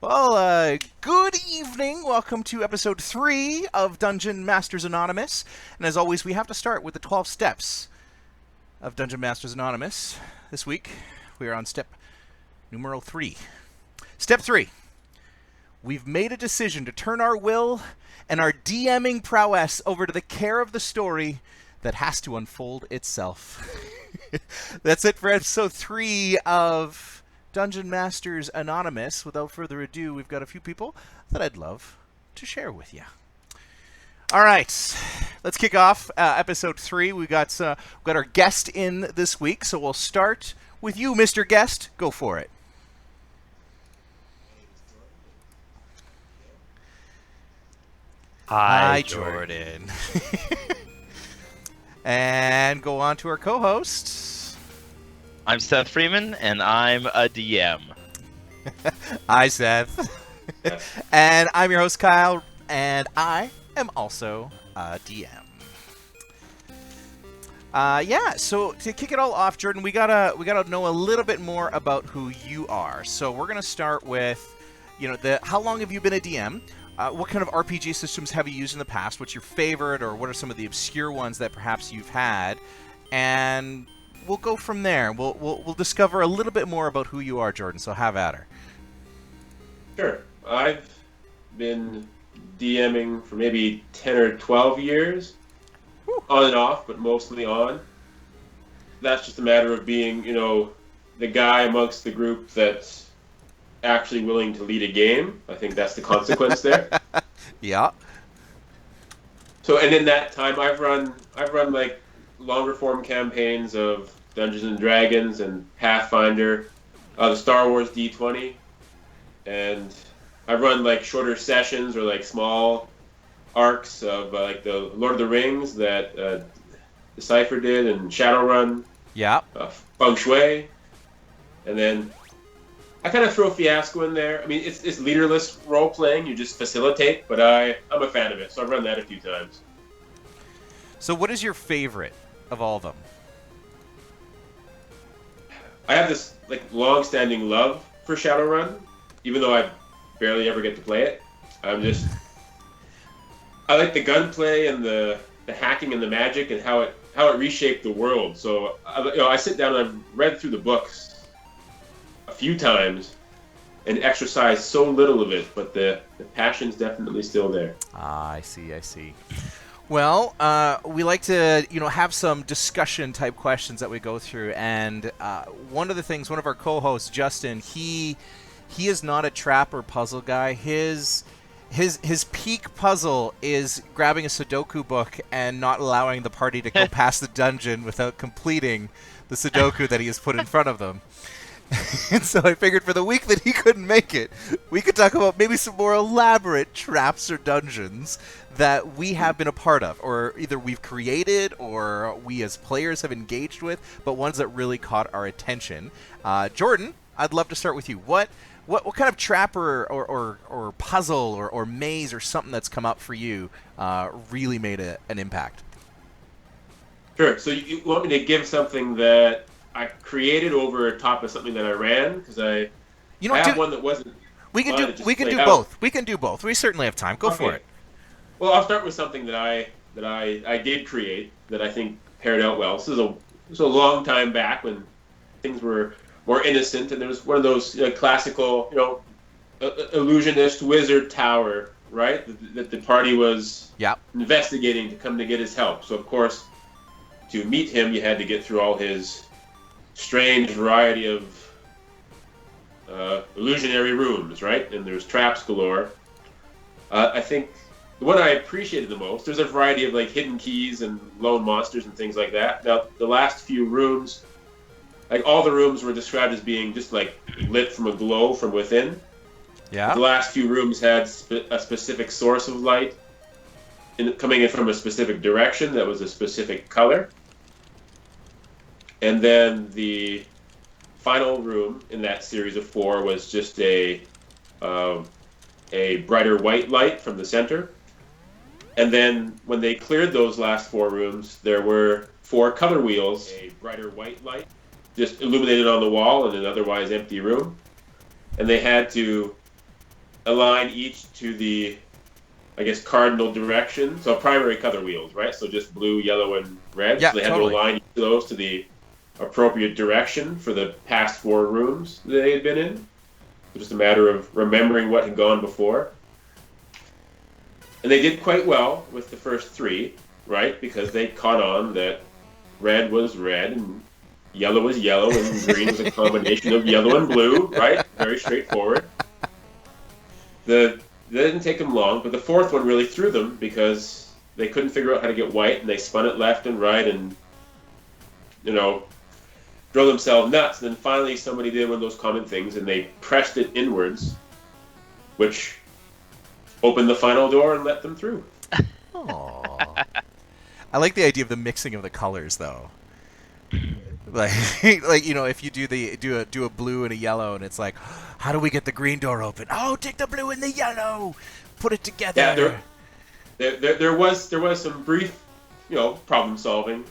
Good evening. Welcome to episode 3 of Dungeon Masters Anonymous. And as always, we have to start with the 12 steps of Dungeon Masters Anonymous. This week, we are on step numero 3. Step 3. We've made a decision to turn our will and our DMing prowess over to the care of the story that has to unfold itself. That's it for episode 3 of Dungeon Masters Anonymous. Without further ado, we've got a few people that I'd love to share with you. All right, let's kick off episode 3. We've got our guest in this week, so we'll start with you, Mr. Guest. Go for it. Hi, Jordan. And go on to our co-host. I'm Seth Freeman, and I'm a DM. Hi, Seth. And I'm your host, Kyle, and I am also a DM. So to kick it all off, Jordan, we gotta know a little bit more about who you are. So we're gonna start with, how long have you been a DM? What kind of RPG systems have you used in the past? What's your favorite, or what are some of the obscure ones that perhaps you've had? And we'll go from there. We'll discover a little bit more about who you are, Jordan. So have at her. Sure. I've been DMing for maybe 10 or 12 years, on and off, but mostly on. That's just a matter of being, the guy amongst the group that's actually willing to lead a game. I think that's the consequence there. Yeah. So, and in that time, I've run like longer form campaigns of Dungeons and Dragons and Pathfinder, the Star Wars D20, and I've run like shorter sessions or like small arcs of like the Lord of the Rings that Decipher did, and Shadowrun. Yeah. Feng Shui, and then I kind of throw Fiasco in there. I mean, it's leaderless role playing; you just facilitate. But I'm a fan of it, so I've run that a few times. So, what is your favorite of all of them? I have this like long-standing love for Shadowrun, even though I barely ever get to play it. I like the gunplay and the hacking and the magic and how it reshaped the world. So I sit down and I've read through the books a few times and exercise so little of it, but the passion's definitely still there. I see. Well, we like to, have some discussion type questions that we go through, and one of our co-hosts, Justin, he is not a trap or puzzle guy. His peak puzzle is grabbing a Sudoku book and not allowing the party to go past the dungeon without completing the Sudoku that he has put in front of them. And so I figured for the week that he couldn't make it, we could talk about maybe some more elaborate traps or dungeons that we have been a part of, or either we've created or we as players have engaged with, but ones that really caught our attention. Jordan, I'd love to start with you. What kind of trap or puzzle or maze or something that's come up for you really made an impact? Sure. So you want me to give something that I created over top of something that I ran? Because I have one that wasn't. We can do both. We can do both. We certainly have time. Go for it. Well, I'll start with something that I did create that I think paired out well. This is a long time back when things were more innocent, and there was one of those classical, illusionist wizard tower, right? That the party was investigating to come to get his help. So of course, to meet him, you had to get through all his strange variety of illusionary rooms, right? And there's traps galore. I think the one I appreciated the most, there's a variety of like hidden keys and lone monsters and things like that. Now, the last few rooms, like all the rooms were described as being just like lit from a glow from within. Yeah. The last few rooms had a specific source of light coming in from a specific direction that was a specific color. And then the final room in that series of 4 was just a brighter white light from the center. And then when they cleared those last 4 rooms, there were 4 color wheels, a brighter white light, just illuminated on the wall in an otherwise empty room. And they had to align each to the, I guess, cardinal direction. So primary color wheels, right? So just blue, yellow, and red. Yeah, so they had totally. to align each of those to the appropriate direction for the past 4 rooms that they had been in. So just a matter of remembering what had gone before. And they did quite well with the first 3, right? Because they caught on that red was red and yellow was yellow and green was a combination of yellow and blue, right? Very straightforward. That didn't take them long, but the 4th one really threw them because they couldn't figure out how to get white, and they spun it left and right and, drove themselves nuts. And then finally somebody did one of those common things, and they pressed it inwards, which opened the final door and let them through. Aww. I like the idea of the mixing of the colors, though. Like, if you do a blue and a yellow, and it's like, how do we get the green door open? Oh, take the blue and the yellow, put it together. Yeah, there was some brief, problem solving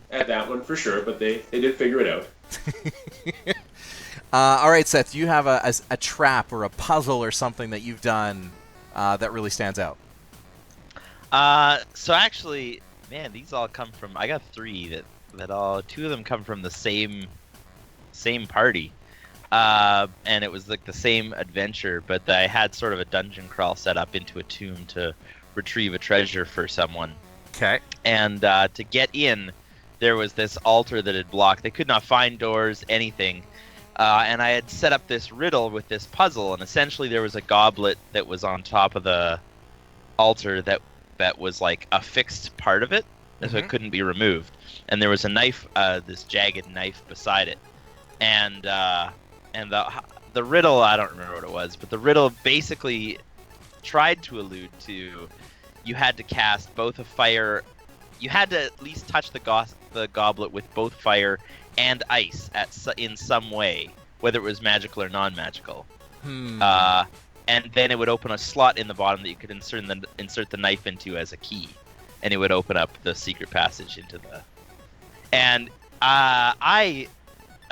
at that one for sure, but they did figure it out. All right, Seth, do you have a trap or a puzzle or something that you've done that really stands out? So actually, man, these all come from. I got 3 that all 2 of them come from the same party, and it was like the same adventure, but I had sort of a dungeon crawl set up into a tomb to retrieve a treasure for someone. Okay. And to get in, there was this altar that had blocked. They could not find doors, anything. And I had set up this riddle with this puzzle, and essentially there was a goblet that was on top of the altar that was like a fixed part of it, so it couldn't be removed. And there was a knife, this jagged knife beside it. And the riddle, I don't remember what it was, but the riddle basically tried to allude to you had to cast both a fire. You had to at least touch the goblet with both fire and ice in some way, whether it was magical or non-magical. And then it would open a slot in the bottom that you could insert the knife into as a key, and it would open up the secret passage into the. And I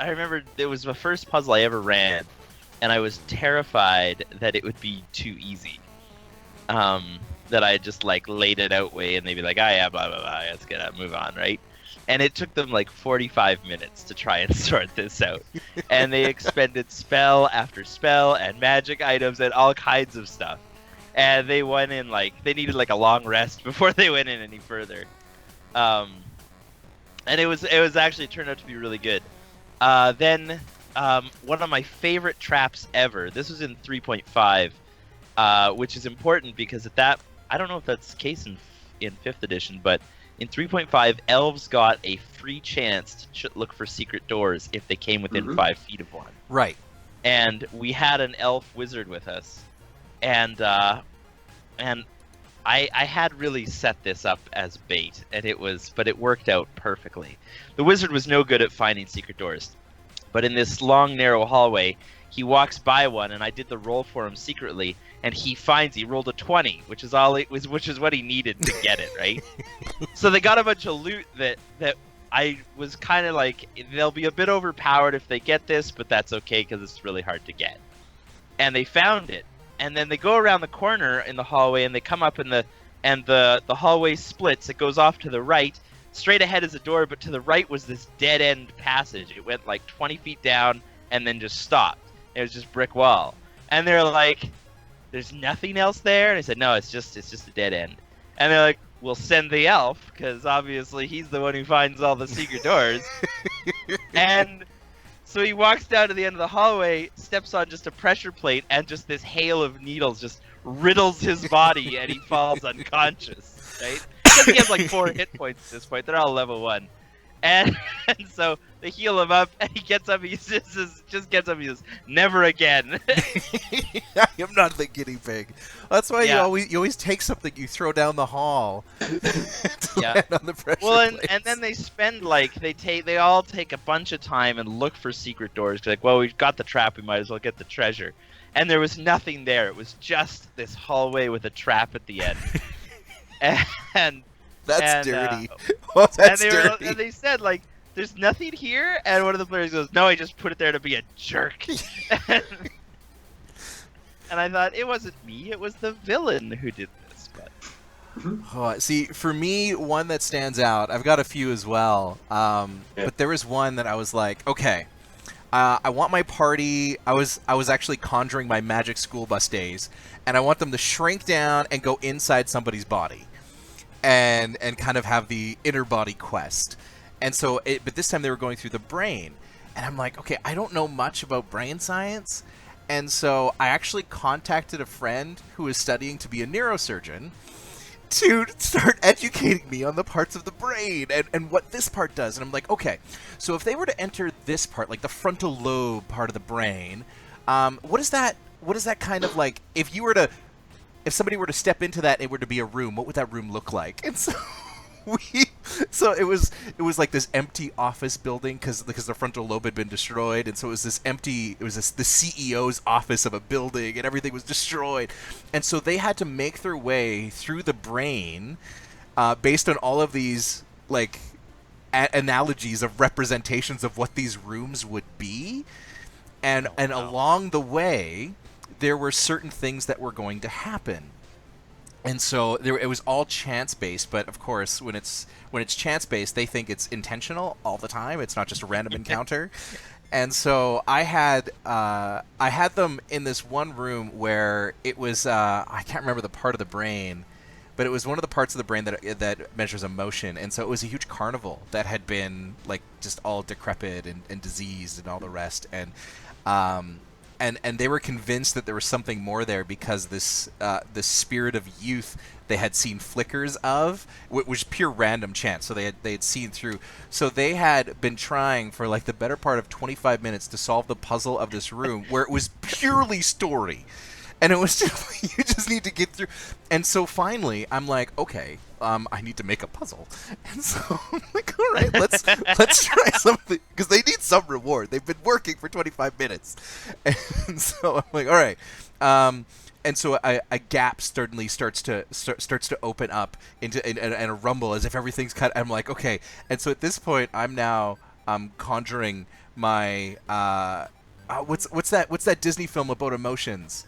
remember it was the first puzzle I ever ran, and I was terrified that it would be too easy. That I just like laid it out way, and they'd be like, yeah, blah blah blah, let's move on, right? And it took them like 45 minutes to try and sort this out. And they expended spell after spell and magic items and all kinds of stuff. And they went in they needed like a long rest before they went in any further. And it was actually turned out to be really good. Then one of my favorite traps ever. This was in 3.5, which is important because I don't know if that's the case in 5th edition, but in 3.5, elves got a free chance to look for secret doors if they came within 5 feet of one. Right. And we had an elf wizard with us, and I had really set this up as bait, and it worked out perfectly. The wizard was no good at finding secret doors, but in this long, narrow hallway, he walks by one, and I did the roll for him secretly, and he rolled a 20, which is what he needed to get it, right? So they got a bunch of loot that I was kind of like, they'll be a bit overpowered if they get this, but that's okay because it's really hard to get. And they found it, and then they go around the corner in the hallway, and they come up the hallway splits. It goes off to the right. Straight ahead is a door, but to the right was this dead end passage. It went like 20 feet down and then just stopped. It was just brick wall. And they're like, there's nothing else there? And I said, no, it's just a dead end. And they're like, we'll send the elf, because obviously he's the one who finds all the secret doors. And so he walks down to the end of the hallway, steps on just a pressure plate, and just this hail of needles just riddles his body, and he falls unconscious, right? Because he has like 4 hit points at this point. They're all level 1. And so they heal him up, and he gets up. He just gets up. He says, "Never again." I am not the guinea pig. That's why you always take something you throw down the hall to land on the pressure plates. And then they spend they all take a bunch of time and look for secret doors. Like, well, we've got the trap. We might as well get the treasure. And there was nothing there. It was just this hallway with a trap at the end. and That's dirty. Oh, that's dirty. And they said, like, there's nothing here? And one of the players goes, no, I just put it there to be a jerk. And I thought it wasn't me; it was the villain who did this. But Oh, see, for me, one that stands out, I've got a few as well. But there was one that I was like, okay, I want my party. I was actually conjuring my magic school bus days, and I want them to shrink down and go inside somebody's body, and kind of have the inner body quest. And so, but this time they were going through the brain, and I'm like, okay, I don't know much about brain science, and so I actually contacted a friend who is studying to be a neurosurgeon to start educating me on the parts of the brain and what this part does. And I'm like, okay, so if they were to enter this part, like the frontal lobe part of the brain, what is that kind of like, if somebody were to step into that, it were to be a room, what would that room look like? And so it was like this empty office building because the frontal lobe had been destroyed, and so it was the CEO's office of a building, and everything was destroyed, and so they had to make their way through the brain based on all of these like analogies of representations of what these rooms would be, and along the way there were certain things that were going to happen. And so it was all chance-based, but of course, when it's chance-based, they think it's intentional all the time. It's not just a random encounter. And so I had them in this one room where it was I can't remember the part of the brain, but it was one of the parts of the brain that measures emotion. And so it was a huge carnival that had been like just all decrepit and diseased and all the rest. And they were convinced that there was something more there because this spirit of youth they had seen flickers of, which was pure random chance. So they had seen through. So they had been trying for like the better part of 25 minutes to solve the puzzle of this room where it was purely story. And it was just, you just need to get through. And so finally, I'm like, okay, I need to make a puzzle. And so I'm like, all right, let's try something, because they need some reward. They've been working for 25 minutes. And so I'm like, all right. And so a gap certainly starts to open up into and a rumble as if everything's cut. I'm like, okay. And so at this point, I'm now conjuring my what's that Disney film about emotions?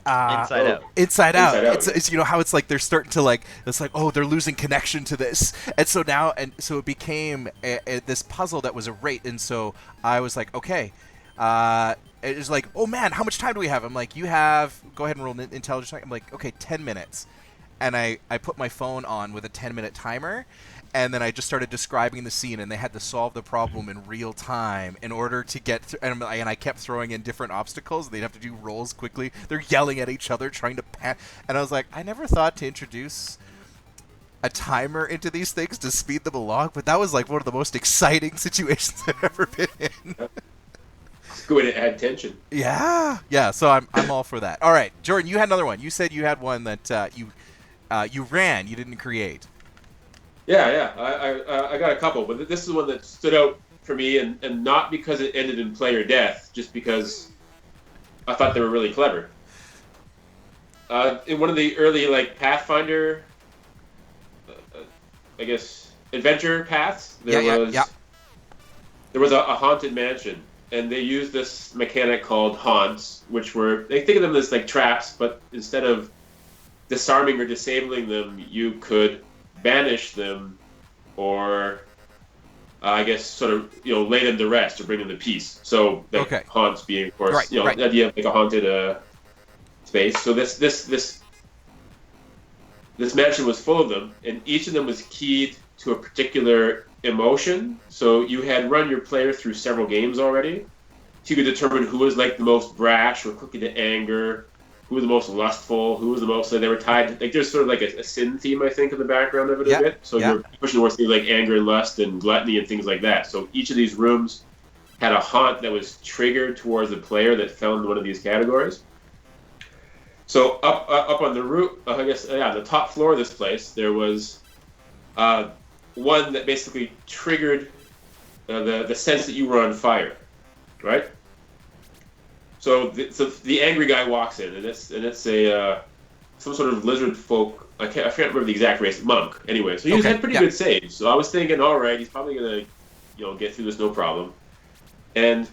Inside Out. Inside Out. It's you know how it's like they're starting to like, it's like, oh, they're losing connection to this, and so now it became this puzzle that was a rate. And so I was like, okay, it was like, oh man, how much time do we have? I'm like, you have, go ahead and roll intelligence. I'm like, okay, 10 minutes, and I put my phone on with a 10-minute timer. And then I just started describing the scene, and they had to solve the problem in real time in order to get through. And I kept throwing in different obstacles. They'd have to do rolls quickly. They're yelling at each other, trying to and I was like, I never thought to introduce a timer into these things to speed them along, but that was like one of the most exciting situations I've ever been in. It's good way to add tension. Yeah. So I'm all for that. All right, Jordan, you had another one. You said you had one that you ran, you didn't create. Yeah. I got a couple, but this is one that stood out for me, and not because it ended in player death, just because I thought they were really clever. In one of the early like Pathfinder, I guess adventure paths, there was a haunted mansion, and they used this mechanic called haunts, which were, they think of them as like traps, but instead of disarming or disabling them, you could banish them, or I guess sort of lay them to rest or bring them to peace. So haunts being, of course, the idea of like a haunted space. So this mansion was full of them, and each of them was keyed to a particular emotion. So you had run your player through several games already, so you could determine who was like the most brash or quick to anger, who was the most lustful, who was the most, they were tied, like there's sort of like a sin theme, I think, in the background of it a bit. So you're pushing towards things like anger and lust and gluttony and things like that. So each of these rooms had a haunt that was triggered towards the player that fell into one of these categories. So up on the roof, the top floor of this place, there was one that basically triggered the sense that you were on fire, right? So the angry guy walks in, and it's a some sort of lizard folk. I can't remember the exact race. Monk. Anyway, so he had pretty good saves. So I was thinking, all right, he's probably gonna get through this no problem. And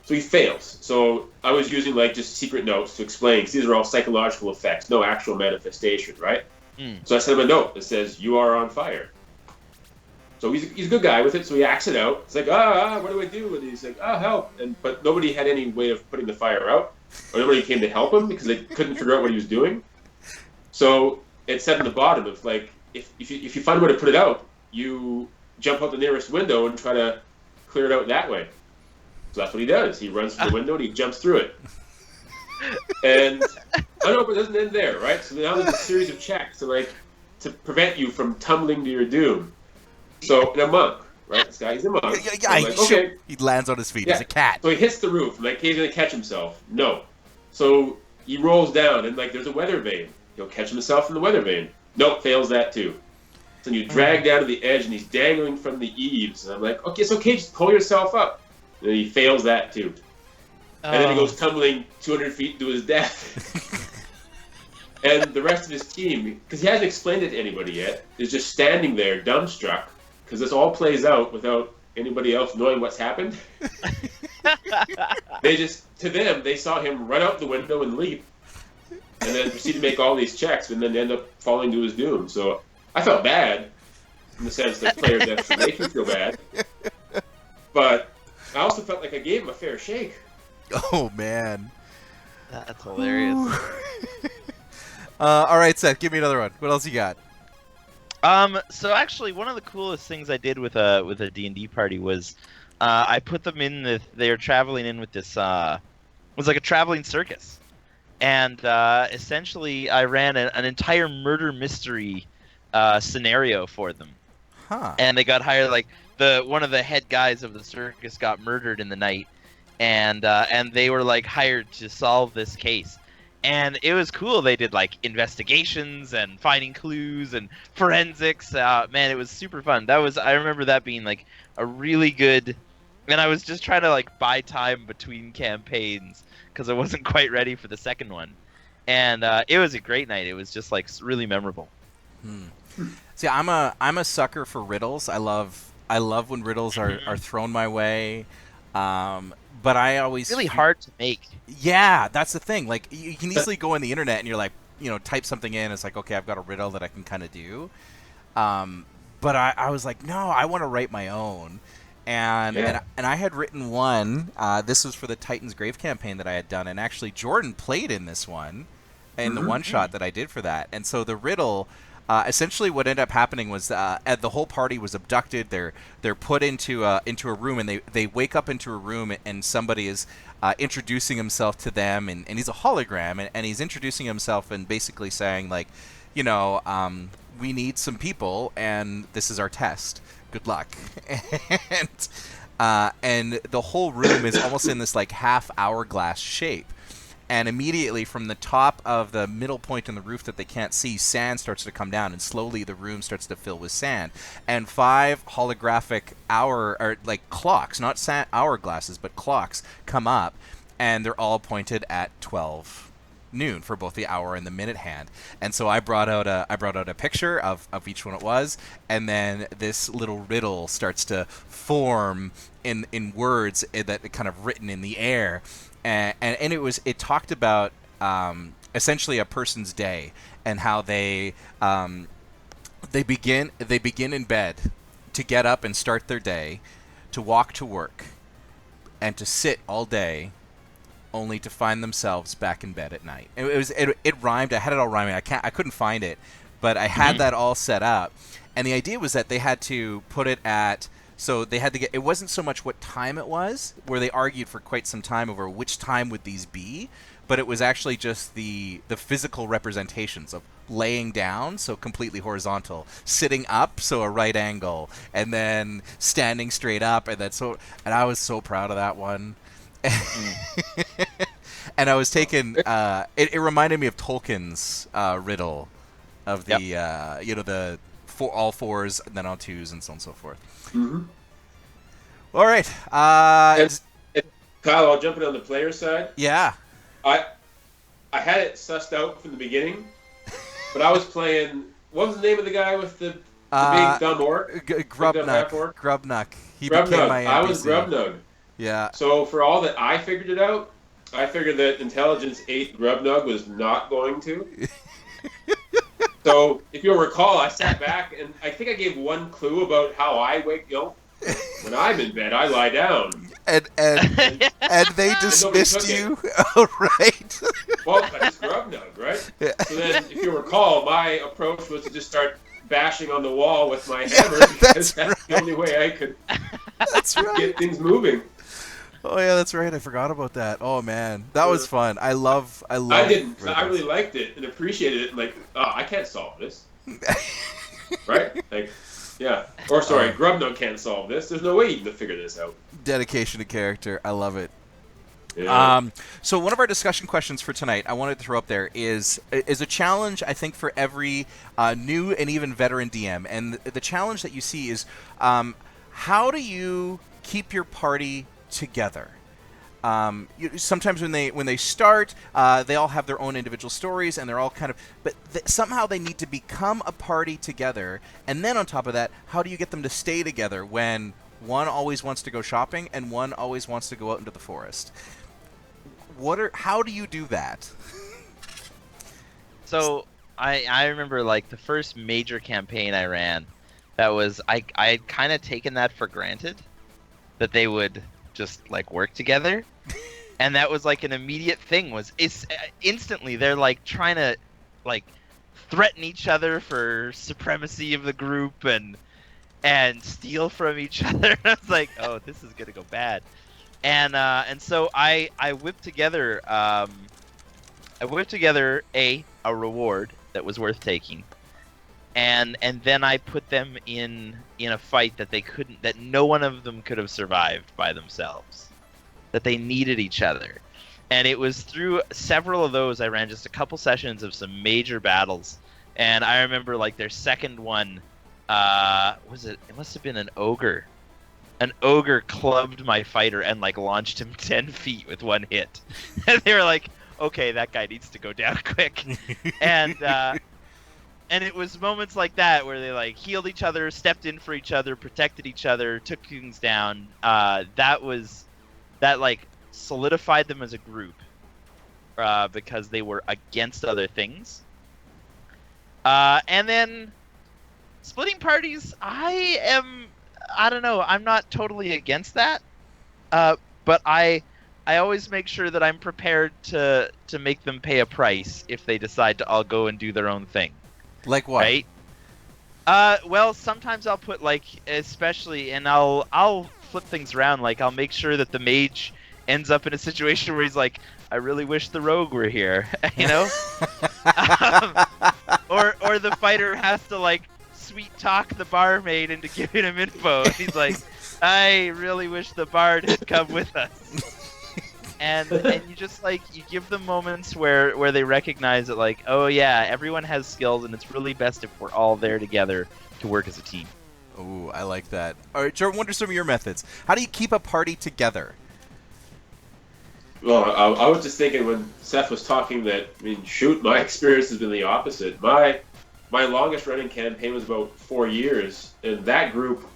So he fails. So I was using like just secret notes to explain, because these are all psychological effects, no actual manifestation, right? So I sent him a note that says, "You are on fire." So he's a good guy with it, so he acts it out. It's like, what do I do? And he's like, help. But nobody had any way of putting the fire out, or nobody came to help him because they couldn't figure out what he was doing. So it said in the bottom of like, if you find a way to put it out, you jump out the nearest window and try to clear it out that way. So that's what he does. He runs through the window and he jumps through it. And I know, but it doesn't end there, right? So now there's a series of checks to prevent you from tumbling to your doom. So, and a monk, right? This guy, he's a monk. Yeah, So I'm like, okay. He lands on his feet. Yeah. He's a cat. So he hits the roof. Like, he's going to catch himself. No. So he rolls down, and like, there's a weather vane. He'll catch himself in the weather vane. Nope, fails that too. So you drag down to the edge, and he's dangling from the eaves. And I'm like, okay, it's okay, just pull yourself up. And he fails that too. And then he goes tumbling 200 feet to his death. And the rest of his team, because he hasn't explained it to anybody yet, is just standing there dumbstruck, because this all plays out without anybody else knowing what's happened. To them, they saw him run out the window and leap, and then proceed to make all these checks, and then end up falling to his doom. So I felt bad, in the sense that players actually make me feel bad. But I also felt like I gave him a fair shake. Oh, man. That's hilarious. All right, Seth, give me another one. What else you got? So actually, one of the coolest things I did with a D&D party was I put them in they were traveling in with this it was like a traveling circus, and essentially I ran an entire murder mystery scenario for them. Huh. And they got hired, like one of the head guys of the circus got murdered in the night, and they were like hired to solve this case. And it was cool. They did like investigations and finding clues and forensics. Man, it was super fun. I remember that being like a really good. And I was just trying to like buy time between campaigns because I wasn't quite ready for the second one. And it was a great night. It was just like really memorable. See, I'm a sucker for riddles. I love when riddles are thrown my way. But I always really hard to make. Yeah, that's the thing. Like, you can easily go on the internet and you're like, type something in. It's like, okay, I've got a riddle that I can kind of do. But I was like, no, I want to write my own. And I had written one. This was for the Titan's Grave campaign that I had done, and actually Jordan played in this one, in the one shot that I did for that. And so the riddle. Essentially, what ended up happening was the whole party was abducted. They're put into a room, and they wake up into a room, and somebody is introducing himself to them, and he's a hologram, and he's introducing himself and basically saying like, we need some people, and this is our test. Good luck. And the whole room is almost in this like half hourglass shape. And immediately from the top of the middle point in the roof that they can't see, sand starts to come down, and slowly the room starts to fill with sand. And 5 holographic clocks, not hourglasses, but clocks, come up, and they're all pointed at 12 noon for both the hour and the minute hand. And so I brought out a picture of each one it was, and then this little riddle starts to form in words that kind of written in the air. And it talked about essentially a person's day and how they begin in bed to get up and start their day, to walk to work, and to sit all day, only to find themselves back in bed at night. It rhymed. I had it all rhyming. I couldn't find it, but I had that all set up. And the idea was that they had to put it at. So they had to get. It wasn't so much what time it was, where they argued for quite some time over which time would these be, but it was actually just the physical representations of laying down, so completely horizontal, sitting up, so a right angle, and then standing straight up, and I was so proud of that one. And I was taken. It reminded me of Tolkien's riddle of the the all fours and then on twos and so on and so forth. Mm-hmm. All right. And Kyle, I'll jump in on the player side. Yeah. I had it sussed out from the beginning, but I was playing. What was the name of the guy with the big dumb orc? Grubnug. Grubnug. He Grubnug. became my NPC. I was Grubnug. Yeah. So for all that I figured it out, I figured that Intelligence 8 Grubnug was not going to. So if you'll recall, I sat back and I think I gave one clue about how I wake. When I'm in bed, I lie down. And they dismissed you. Oh, right. Well, that's Grubnug, right? Yeah. So then, if you recall, my approach was to just start bashing on the wall with my Yeah, hammer because that's right. the only way I could That's right. get things moving. Oh yeah, that's right. I forgot about that. Oh man, that was fun. I love. I didn't. 'Cause I really liked it and appreciated it. And like, I can't solve this, right? Like, yeah. Or sorry, Grubnug can't solve this. There's no way you can figure this out. Dedication to character. I love it. Yeah. So one of our discussion questions for tonight, I wanted to throw up there, is a challenge, I think, for every new and even veteran DM. And the challenge that you see is, how do you keep your party together? Sometimes when they start, they all have their own individual stories, and they're all kind of, but somehow they need to become a party together. And then on top of that, how do you get them to stay together when one always wants to go shopping and one always wants to go out into the forest? How do you do that? So I remember like the first major campaign I ran, that was I had kind of taken that for granted, that they would just like work together, and that was like an immediate thing. It's instantly they're like trying to like threaten each other for supremacy of the group and steal from each other. I was like, oh, this is gonna go bad. And so I whipped together a reward that was worth taking, and then I put them in a fight that no one of them could have survived by themselves, that they needed each other. And it was through several of those I ran just a couple sessions of some major battles. And I remember like their second one, it must have been an ogre. An ogre clubbed my fighter and like launched him 10 feet with one hit. And they were like, okay, that guy needs to go down quick. And it was moments like that where they like healed each other, stepped in for each other, protected each other, took things down. That like solidified them as a group, because they were against other things. And then splitting parties, I don't know, I'm not totally against that, but I always make sure that I'm prepared to make them pay a price if they decide to all go and do their own thing. Like what? Right? Well, sometimes I'll put like, especially, and I'll flip things around. Like I'll make sure that the mage ends up in a situation where he's like, I really wish the rogue were here, you know? Or the fighter has to like sweet talk the barmaid into giving him info. And he's like, I really wish the bard had come with us. And you just like, you give them moments where they recognize that like, oh yeah, everyone has skills and it's really best if we're all there together to work as a team. Ooh, I like that. All right, Jordan, what are some of your methods? How do you keep a party together? Well, I was just thinking when Seth was talking that, I mean, shoot, my experience has been the opposite. My longest running campaign was about 4 years, and that group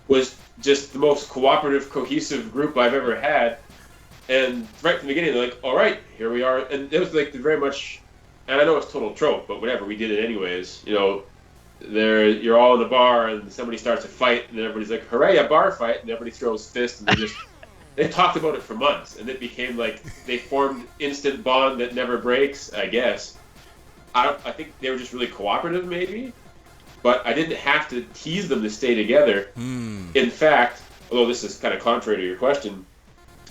was just the most cooperative, cohesive group I've ever had. And right from the beginning, they're like, all right, here we are. And it was like very much, and I know it's total trope, but whatever, we did it anyways. You know, you're all in a bar and somebody starts a fight and everybody's like, hooray, a bar fight, and everybody throws fists and they talked about it for months, and it became like they formed instant bond that never breaks, I guess. I think they were just really cooperative, maybe, but I didn't have to tease them to stay together. In fact, although this is kind of contrary to your question,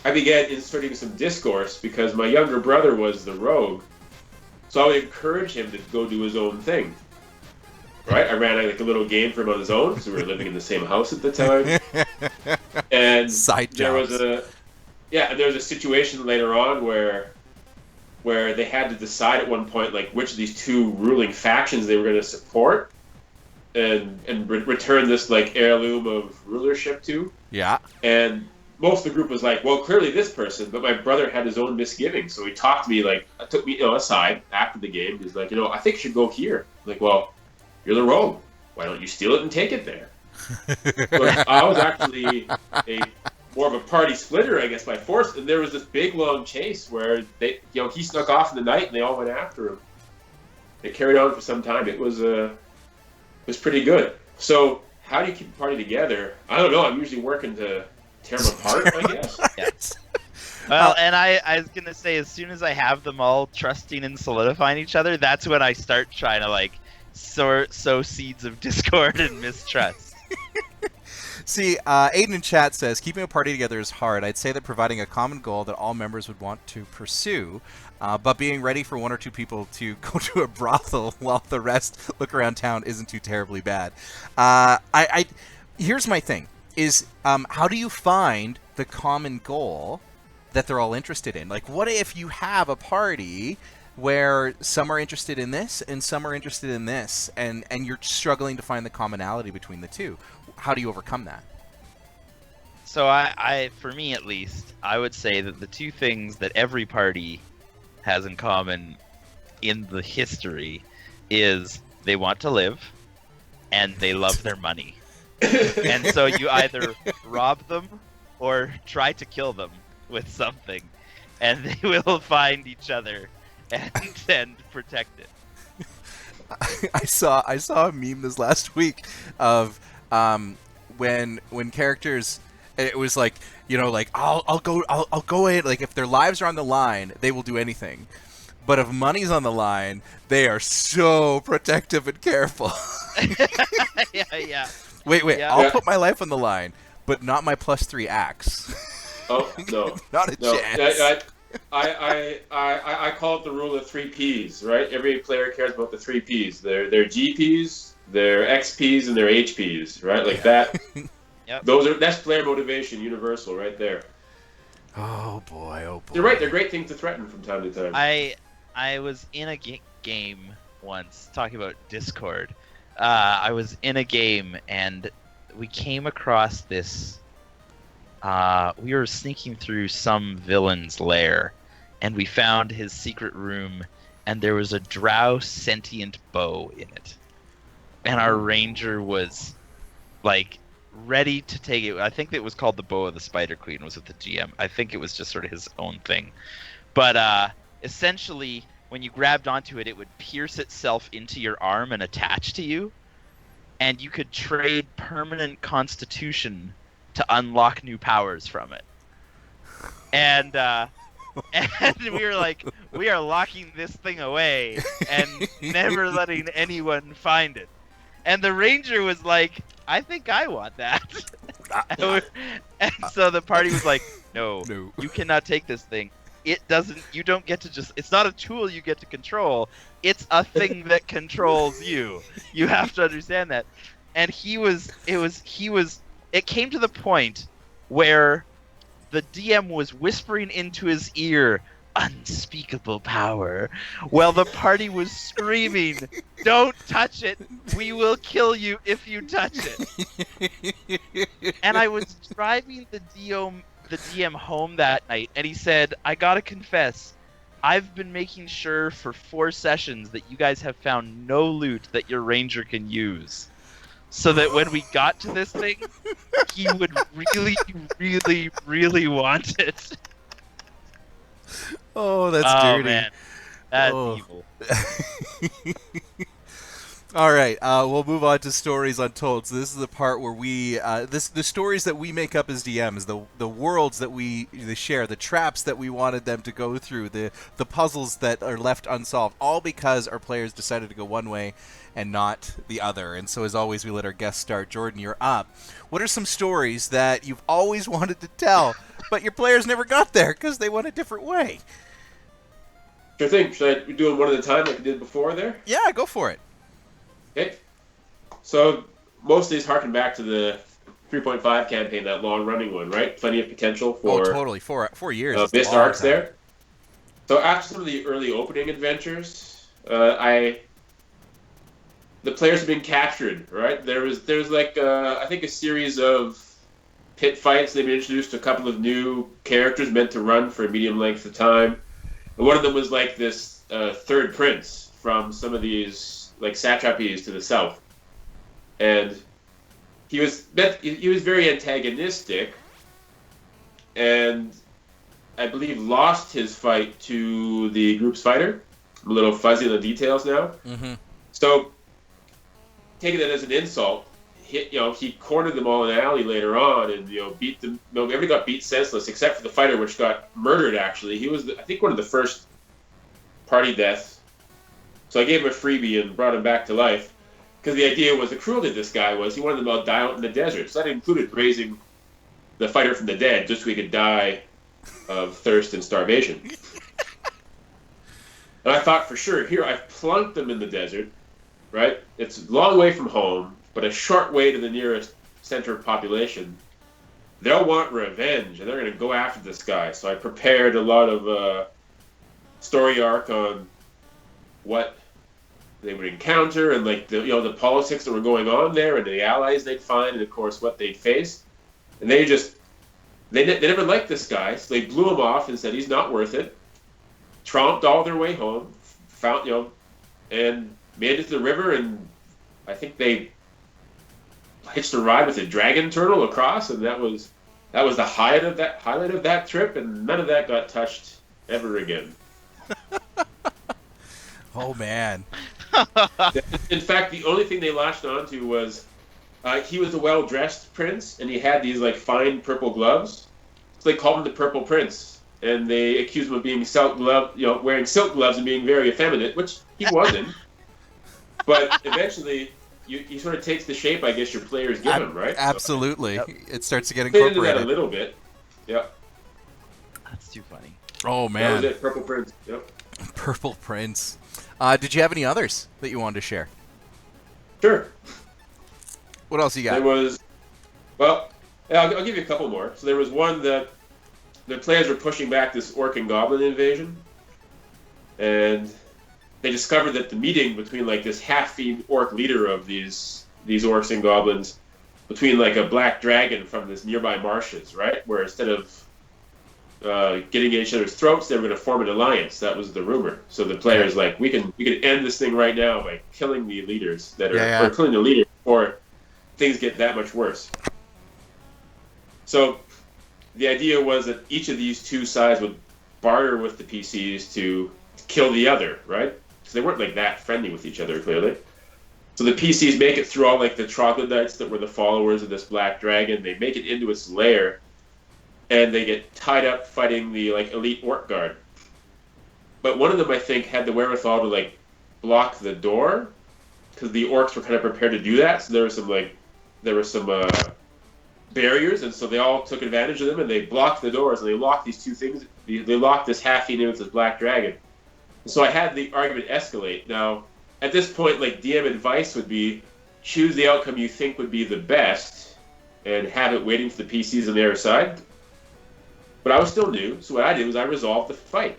I began inserting some discourse because my younger brother was the rogue, so I would encourage him to go do his own thing. Right? I ran like a little game for him on his own because we were living in the same house at the time. And there was a situation later on where they had to decide at one point like which of these two ruling factions they were going to support and return this like heirloom of rulership to. Yeah. And most of the group was like, well, clearly this person, but my brother had his own misgivings, so he talked to me like, took me aside after the game. He's like, I think you should go here. I'm like, well, you're the rogue. Why don't you steal it and take it there? But I was actually a more of a party splitter, I guess, by force. And there was this big long chase where he snuck off in the night and they all went after him. It carried on for some time. It was pretty good. So how do you keep a party together? I don't know. I'm usually working to tear them apart, I guess. Yes. Well, and I was gonna say, as soon as I have them all trusting and solidifying each other, that's when I start trying to sow seeds of discord and mistrust. See, Aiden in chat says, keeping a party together is hard. I'd say that providing a common goal that all members would want to pursue, but being ready for one or two people to go to a brothel while the rest look around town isn't too terribly bad. Here's my thing, is how do you find the common goal that they're all interested in? Like, what if you have a party where some are interested in this and some are interested in this, and you're struggling to find the commonality between the two? How do you overcome that? So for me at least, I would say that the two things that every party has in common in the history is they want to live and they love their money. And so you either rob them or try to kill them with something, and they will find each other and protect it. I saw a meme this last week of when characters, it was like, I'll go in, like if their lives are on the line, they will do anything, but if money's on the line, they are so protective and careful. Yeah. Wait, Yeah. I'll put my life on the line, but not my +3 axe. Oh no, Not a chance. I call it the rule of 3 Ps, right? Every player cares about the 3 Ps. Their GPs, their XPs, and their HPs, right? Like that. Yep. That's player motivation, universal, right there. Oh boy. You're right. They're great things to threaten from time to time. I was in a game once, talking about Discord. I was in a game and we came across this. We were sneaking through some villain's lair, and we found his secret room, and there was a drow sentient bow in it. And our ranger was, ready to take it. I think it was called the Bow of the Spider Queen, was with the GM. I think it was just sort of his own thing. But essentially, when you grabbed onto it, it would pierce itself into your arm and attach to you, and you could trade permanent constitution to unlock new powers from it. And we were like, we are locking this thing away and never letting anyone find it. And the ranger was like, I think I want that. And so the party was like, no, you cannot take this thing. You don't get to it's not a tool you get to control. It's a thing that controls you. You have to understand that. And it came to the point where the DM was whispering into his ear, unspeakable power, while the party was screaming, don't touch it, we will kill you if you touch it. And I was driving the DM home that night, and he said, I gotta confess, I've been making sure for 4 sessions that you guys have found no loot that your ranger can use, so that when we got to this thing, he would really, really, really want it. Oh, that's dirty. Man. That's evil. All right, we'll move on to Stories Untold. So this is the part where we, the stories that we make up as DMs, the worlds that we share, the traps that we wanted them to go through, the puzzles that are left unsolved, all because our players decided to go one way and not the other. And so as always, we let our guests start. Jordan, you're up. What are some stories that you've always wanted to tell, but your players never got there because they went a different way? Sure thing. Should I do it one at a time like I did before there? Yeah, go for it. Okay. So most of these harken back to the 3.5 campaign, that long-running one, right? Plenty of potential for totally 4 years. missed arcs there. So after some of the early opening adventures, the players have been captured, right? There's like I think a series of pit fights. They've been introduced to a couple of new characters meant to run for a medium length of time. And one of them was like this third prince from some of these like satrapies to the south, and he was very antagonistic, and I believe lost his fight to the group's fighter. I'm a little fuzzy on the details now. Mm-hmm. So, taking that as an insult, he cornered them all in an alley later on, and beat them. Everybody got beat senseless except for the fighter, which got murdered. Actually, he was, I think, one of the first party deaths. So I gave him a freebie and brought him back to life, because the idea was, the cruelty of this guy was he wanted them all to die out in the desert. So that included raising the fighter from the dead just so he could die of thirst and starvation. And I thought, for sure, here I've plunked them in the desert, right? It's a long way from home, but a short way to the nearest center of population. They'll want revenge, and they're going to go after this guy. So I prepared a lot of story arc on what they would encounter, and like the politics that were going on there, and the allies they'd find, and of course what they'd face. And they never liked this guy, so they blew him off and said he's not worth it. Tromped all their way home, and made it to the river, and I think they hitched a ride with a dragon turtle across, and that was the highlight of that trip, and none of that got touched ever again. Oh man! In fact, the only thing they latched onto was he was a well-dressed prince, and he had these like fine purple gloves, so they called him the Purple Prince, and they accused him of being wearing silk gloves and being very effeminate, which he wasn't. But eventually, he sort of takes the shape, I guess, your players give him, right? Absolutely, So, it starts to get fit into incorporated. that a little bit. Yep. That's too funny. Oh That man! was it, Purple Prince. Yep. Purple Prince. Did you have any others that you wanted to share? Sure. What else you got? There was, well, yeah, I'll give you a couple more. So there was one that the players were pushing back this orc and goblin invasion, and they discovered that the meeting between like this half-fiend orc leader of these orcs and goblins, between like a black dragon from this nearby marshes, right, where instead of getting at each other's throats, they were going to form an alliance. That was the rumor. So the players like, we can end this thing right now by killing the leaders or killing the leader before things get that much worse. So the idea was that each of these two sides would barter with the PCs to kill the other, right? Because they weren't like that friendly with each other, clearly. So the PCs make it through all like the troglodytes that were the followers of this black dragon. They make it into its lair, and they get tied up fighting the like elite orc guard. But one of them, I think, had the wherewithal to like block the door, because the orcs were kind of prepared to do that. So there were some barriers, and so they all took advantage of them, and they blocked the doors, and they locked these two things. They locked this half-fiend in with this black dragon. And so I had the argument escalate. Now, at this point, like DM advice would be, choose the outcome you think would be the best, and have it waiting for the PCs on the other side. But I was still new, so what I did was I resolved the fight.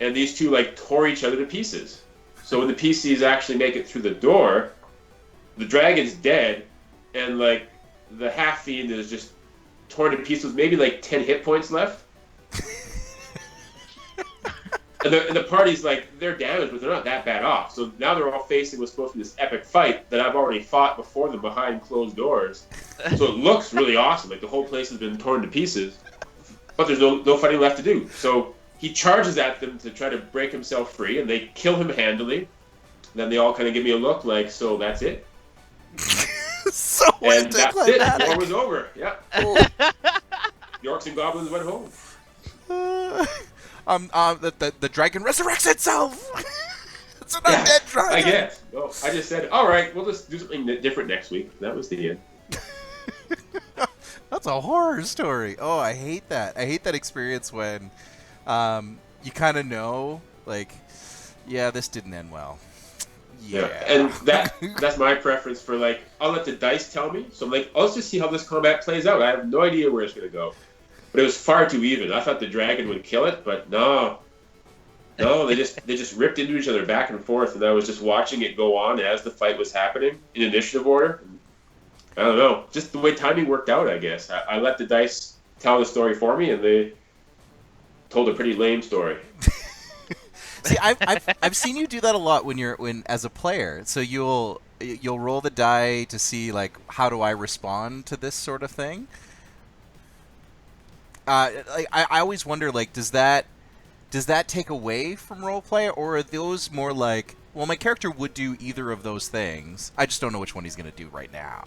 And these two like tore each other to pieces. So when the PCs actually make it through the door, the dragon's dead, and like the half-fiend is just torn to pieces with maybe like 10 hit points left. and the party's like, they're damaged, but they're not that bad off. So now they're all facing what's supposed to be this epic fight that I've already fought before them behind closed doors. So it looks really awesome. Like the whole place has been torn to pieces. But there's no fighting left to do. So he charges at them to try to break himself free, and they kill him handily. Then they all kind of give me a look like, so that's it? So and that's it. anticlimactic. War was over. Yeah. The orcs and goblins went home. The dragon resurrects itself. It's an undead dragon. I guess. No, I just said, all right, we'll just do something different next week. That was the end. That's a horror story. Oh, I hate that. I hate that experience when you kind of know, like, yeah, this didn't end well. Yeah. And that's my preference for, like, I'll let the dice tell me. So I'm like, let's just see how this combat plays out. I have no idea where it's going to go. But it was far too even. I thought the dragon would kill it, but no, they just ripped into each other back and forth, and I was just watching it go on as the fight was happening in initiative order. I don't know, just the way timing worked out, I guess. I let the dice tell the story for me, and they told a pretty lame story. See, I've seen you do that a lot when as a player. So you'll roll the die to see like how do I respond to this sort of thing. I always wonder, like, does that take away from roleplay, or are those more like, well, my character would do either of those things. I just don't know which one he's going to do right now.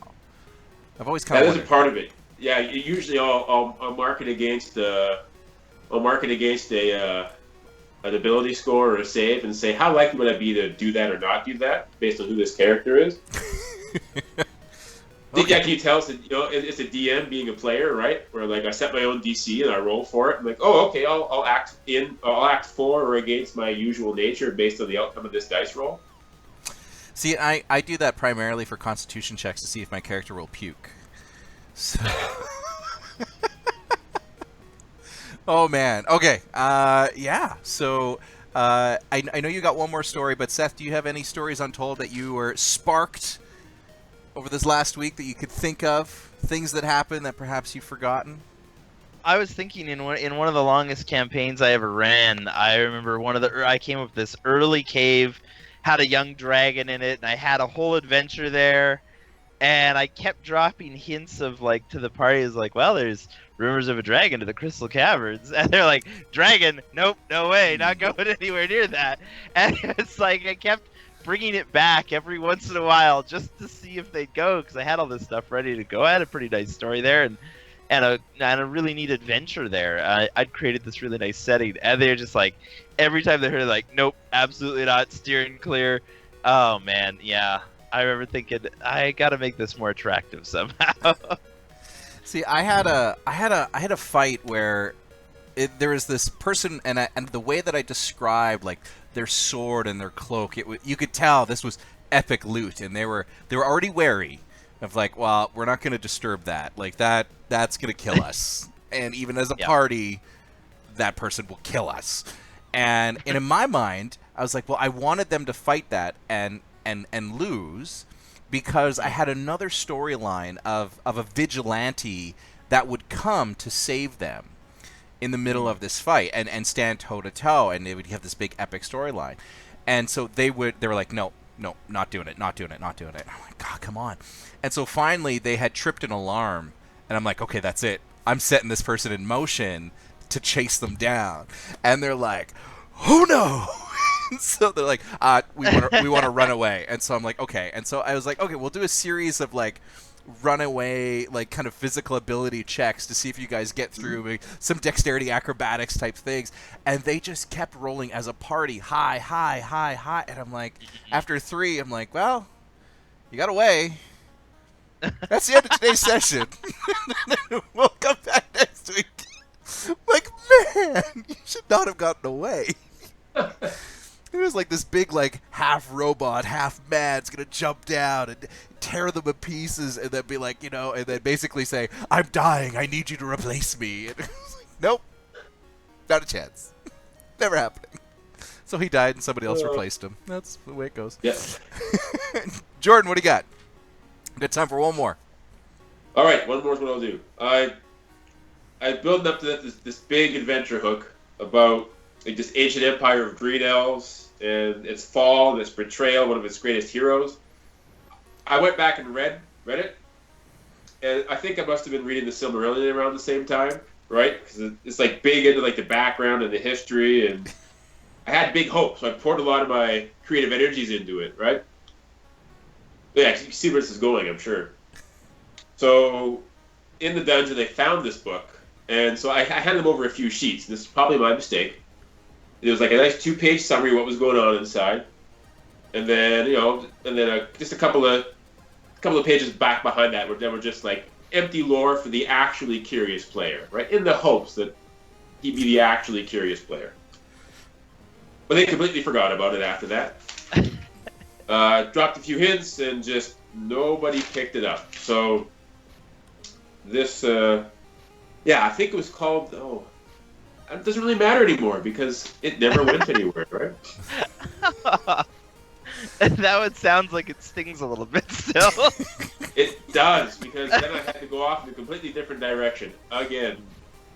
I've always kind That of is a part of it. Yeah, usually I'll mark it against an ability score or a save and say how likely would I be to do that or not do that based on who this character is. Okay. Yeah, can you tell it's a DM being a player, right? Where like I set my own DC and I roll for it. I'm like, oh, okay, I'll act for or against my usual nature based on the outcome of this dice roll. See, I do that primarily for Constitution checks to see if my character will puke. So... Oh man. Okay. Yeah. So I know you got one more story, but Seth, do you have any stories untold that you were sparked over this last week that you could think of? Things that happened that perhaps you've forgotten? I was thinking in one of the longest campaigns I ever ran, I remember I came up with this early cave, had a young dragon in it, and I had a whole adventure there. And I kept dropping hints of like to the party is like, well, there's rumors of a dragon to the Crystal Caverns, and they're like, dragon? Nope, no way, not going anywhere near that. And it's like I kept bringing it back every once in a while just to see if they'd go, because I had all this stuff ready to go. I had a pretty nice story there, and a really neat adventure there. I'd created this really nice setting, and they're just like, every time they heard it, like, nope, absolutely not, steering clear. Oh man, yeah. I remember thinking, I gotta make this more attractive somehow. See, I had a fight where there was this person, and the way that I described like their sword and their cloak, you could tell this was epic loot, and they were already wary of like, well, we're not gonna disturb that, like that's gonna kill us, and even as a party, that person will kill us, and in my mind, I was like, well, I wanted them to fight that and lose, because I had another storyline of a vigilante that would come to save them in the middle of this fight and stand toe to toe, and they would have this big epic storyline. And so they were like, no, not doing it. I'm like, God, come on. And so finally they had tripped an alarm, and I'm like, okay, that's it. I'm setting this person in motion to chase them down. And they're like, oh no. So they're like, we want to run away. And so I'm like, okay. And so I was like, okay, we'll do a series of like runaway, like kind of physical ability checks to see if you guys get through, like, some dexterity acrobatics type things. And they just kept rolling as a party, high. And I'm like, after 3, I'm like, well, you got away. That's the end of today's session. We'll come back next week. Like, man, you should not have gotten away. It was like this big, like, half robot, half man's gonna jump down and tear them to pieces, and then be like, and then basically say, I'm dying, I need you to replace me. And it was like, nope, not a chance. Never happening. So he died and somebody else replaced him. That's the way it goes. Yeah. Jordan, what do you got? Good time for one more. All right, one more is what I'll do. I built up to this big adventure hook about like this ancient empire of green elves and its fall and its betrayal, one of its greatest heroes. I went back and read it, and I think I must have been reading the Silmarillion around the same time, right? Because it's like big into like the background and the history, and I had big hopes, so I poured a lot of my creative energies into it, right? Yeah, you see where this is going, I'm sure. So in the dungeon, they found this book, and so I handed them over a few sheets. This is probably my mistake. It was like a nice 2-page summary of what was going on inside, and then just a couple of pages back behind that were just like empty lore for the actually curious player, right? In the hopes that he'd be the actually curious player. But they completely forgot about it after that. Dropped a few hints, and just nobody picked it up. So this, I think it was called. It doesn't really matter anymore because it never went anywhere, right? That sounds like it stings a little bit still. It does, because then I had to go off in a completely different direction again.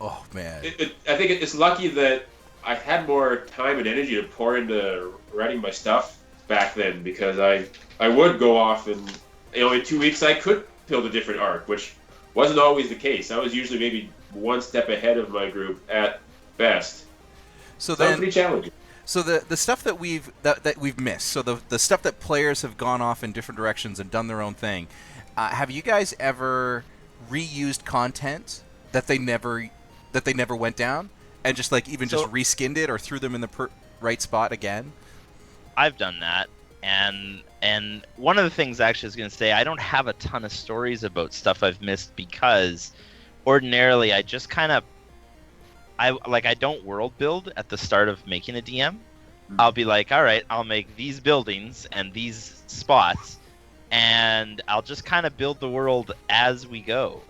Oh man! I think it's lucky that I had more time and energy to pour into writing my stuff back then, because I would go off and in 2 weeks I could build a different arc, which wasn't always the case. I was usually maybe one step ahead of my group at best. So That was then, pretty challenging. so the stuff that we've missed, so the stuff that players have gone off in different directions and done their own thing. Have you guys ever reused content that they never went down, and just like even just So- reskinned it or threw them in the right spot again? I've done that, and one of the things actually I was going to say, I don't have a ton of stories about stuff I've missed because ordinarily I just kind of I don't world build at the start of making a DM. I'll be like, all right, I'll make these buildings and these spots, and I'll just kind of build the world as we go,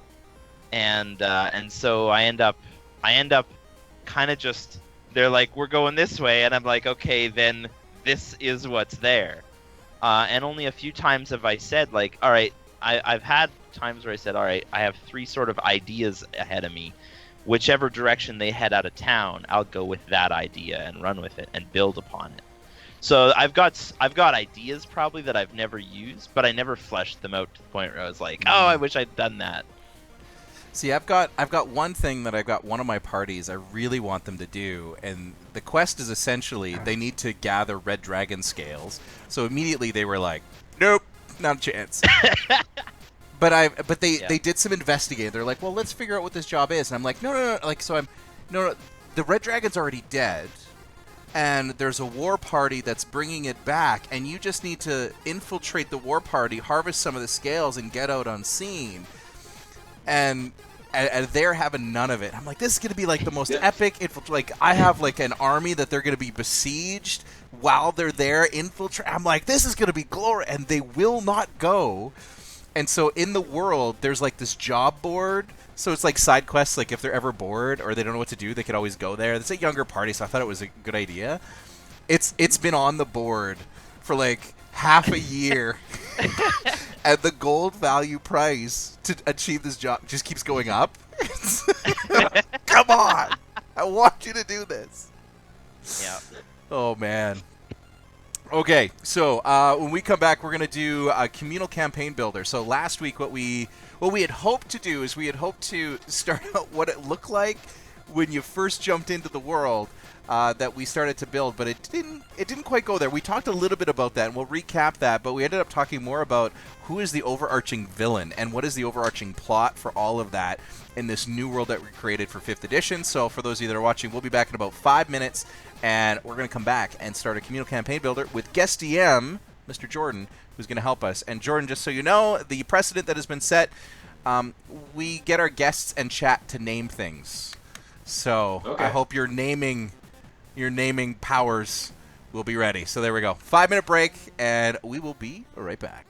and so I end up kind of just, they're like, we're going this way, and I'm like, okay, then this is what's there. And only a few times have I said, like, all right, I've had times where I said, all right, I have 3 sort of ideas ahead of me. Whichever direction they head out of town, I'll go with that idea and run with it and build upon it. So I've got ideas probably that I've never used, but I never fleshed them out to the point where I was like, oh, I wish I'd done that. See, I've got one thing that I've got one of my parties I really want them to do, and the quest is essentially they need to gather red dragon scales. So immediately they were like, nope, not a chance. But they did some investigating. They're like, well, let's figure out what this job is. And I'm like, no. Like, so no. The red dragon's already dead, and there's a war party that's bringing it back, and you just need to infiltrate the war party, harvest some of the scales, and get out unseen. And they're having none of it. I'm like, this is going to be like the most epic like I have like an army that they're going to be besieged while they're there infiltrate. I'm like, this is going to be glory, and they will not go. And so in the world, there's like this job board. So it's like side quests. Like if they're ever bored or they don't know what to do, they could always go there. It's a younger party, so I thought it was a good idea. It's been on the board for like half a year, and the gold value price to achieve this job just keeps going up. Come on, I want you to do this. Yeah. Oh man. Okay, so when we come back, we're going to do a communal campaign builder. So last week, what we had hoped to do is we had hoped to start out what it looked like when you first jumped into the world that we started to build, but it didn't quite go there. We talked a little bit about that, and we'll recap that, but we ended up talking more about who is the overarching villain and what is the overarching plot for all of that in this new world that we created for 5th edition. So for those of you that are watching, we'll be back in about 5 minutes, and we're going to come back and start a communal campaign builder with guest DM, Mr. Jordan, who's going to help us. And Jordan, just so you know, the precedent that has been set, we get our guests and chat to name things. So Okay. I hope your naming powers will be ready. So there we go. 5-minute break, and we will be right back.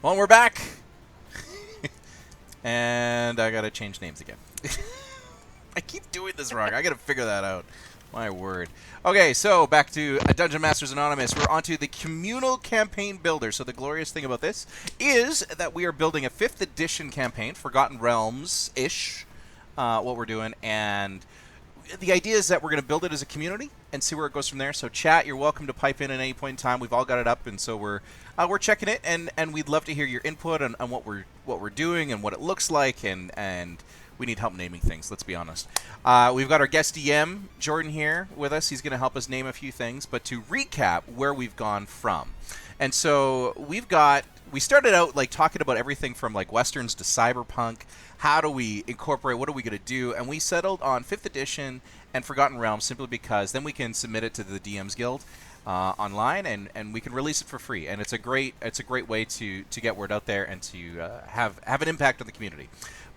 Well, we're back. And I gotta change names again. I keep doing this wrong. I gotta figure that out. My word. Okay, so back to Dungeon Masters Anonymous. We're onto the communal campaign builder. So the glorious thing about this is that we are building a 5th edition campaign, Forgotten Realms-ish, what we're doing. And the idea is that we're going to build it as a community and see where it goes from there. So chat, you're welcome to pipe in at any point in time. We've all got it up, and so we're checking it, and we'd love to hear your input on what we're doing and what it looks like, and we need help naming things, let's be honest. We've got our guest DM, Jordan, here with us. He's going to help us name a few things, but to recap where we've gone from. And so we started out like talking about everything from like Westerns to Cyberpunk. How do we incorporate, what are we going to do? And we settled on 5th edition and Forgotten Realms simply because then we can submit it to the DM's Guild online, and we can release it for free. And it's a great way to get word out there and to have an impact on the community.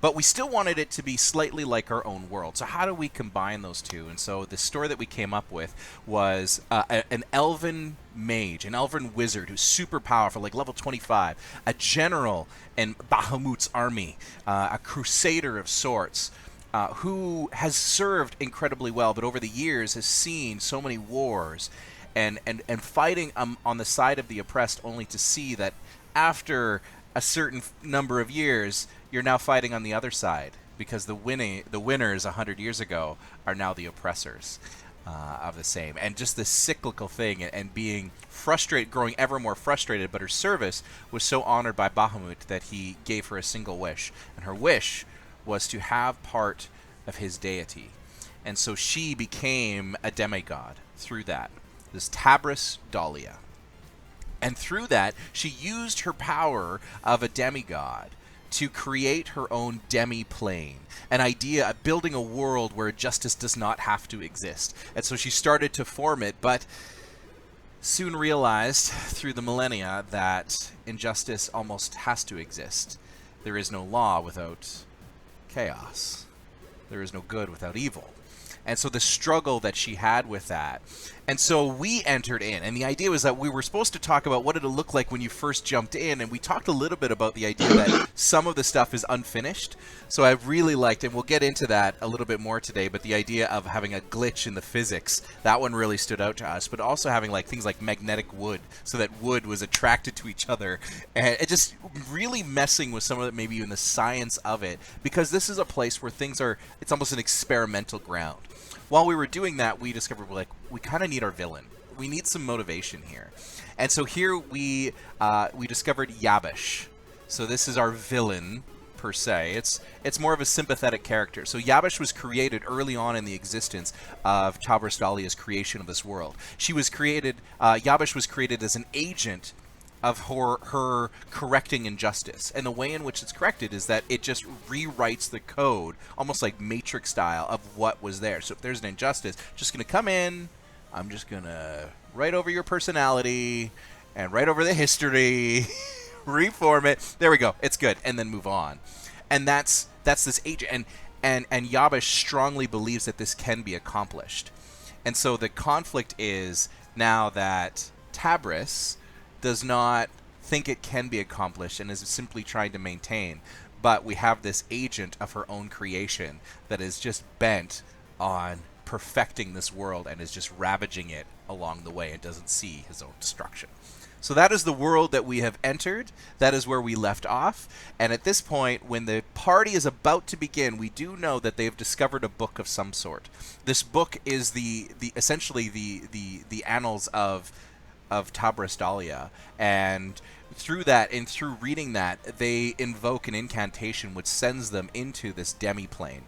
But we still wanted it to be slightly like our own world. So how do we combine those two? And so the story that we came up with was an elven mage, an elven wizard who's super powerful, like level 25, a general in Bahamut's army, a crusader of sorts, who has served incredibly well, but over the years has seen so many wars and fighting on the side of the oppressed, only to see that after a certain number of years, you're now fighting on the other side, because the winners 100 years ago are now the oppressors of the same. And just this cyclical thing, and being frustrated, growing ever more frustrated, but her service was so honored by Bahamut that he gave her a single wish. And her wish was to have part of his deity. And so she became a demigod through that. This Tabris Dahlia. And through that, she used her power of a demigod to create her own demi-plane, an idea of building a world where justice does not have to exist. And so she started to form it, but soon realized through the millennia that injustice almost has to exist. There is no law without chaos. There is no good without evil. And so the struggle that she had with that. And so we entered in, and the idea was that we were supposed to talk about what did it look like when you first jumped in, and we talked a little bit about the idea that some of the stuff is unfinished. So I really liked, and we'll get into that a little bit more today, but the idea of having a glitch in the physics, that one really stood out to us, but also having like things like magnetic wood, so that wood was attracted to each other, and it just really messing with some of it, maybe even the science of it, because this is a place where things are, it's almost an experimental ground. While we were doing that, we discovered we kind of need our villain. We need some motivation here. And so here we discovered Yabish. So this is our villain, per se. It's more of a sympathetic character. So Yabish was created early on in the existence of Tabris Dahlia's creation of this world. She was created, Yabish was created as an agent of her correcting injustice. And the way in which it's corrected is that it just rewrites the code, almost like Matrix style, of what was there. So if there's an injustice, just going to come in, I'm just going to write over your personality and write over the history, reform it. There we go. It's good. And then move on. And that's this agent. And Yabish strongly believes that this can be accomplished. And so the conflict is now that Tabris does not think it can be accomplished and is simply trying to maintain. But we have this agent of her own creation that is just bent on perfecting this world and is just ravaging it along the way and doesn't see his own destruction. So that is the world that we have entered. That is where we left off. And at this point, when the party is about to begin, we do know that they've discovered a book of some sort. This book is essentially the annals of Tabris Dahlia, and through that and through reading that, they invoke an incantation which sends them into this demi-plane,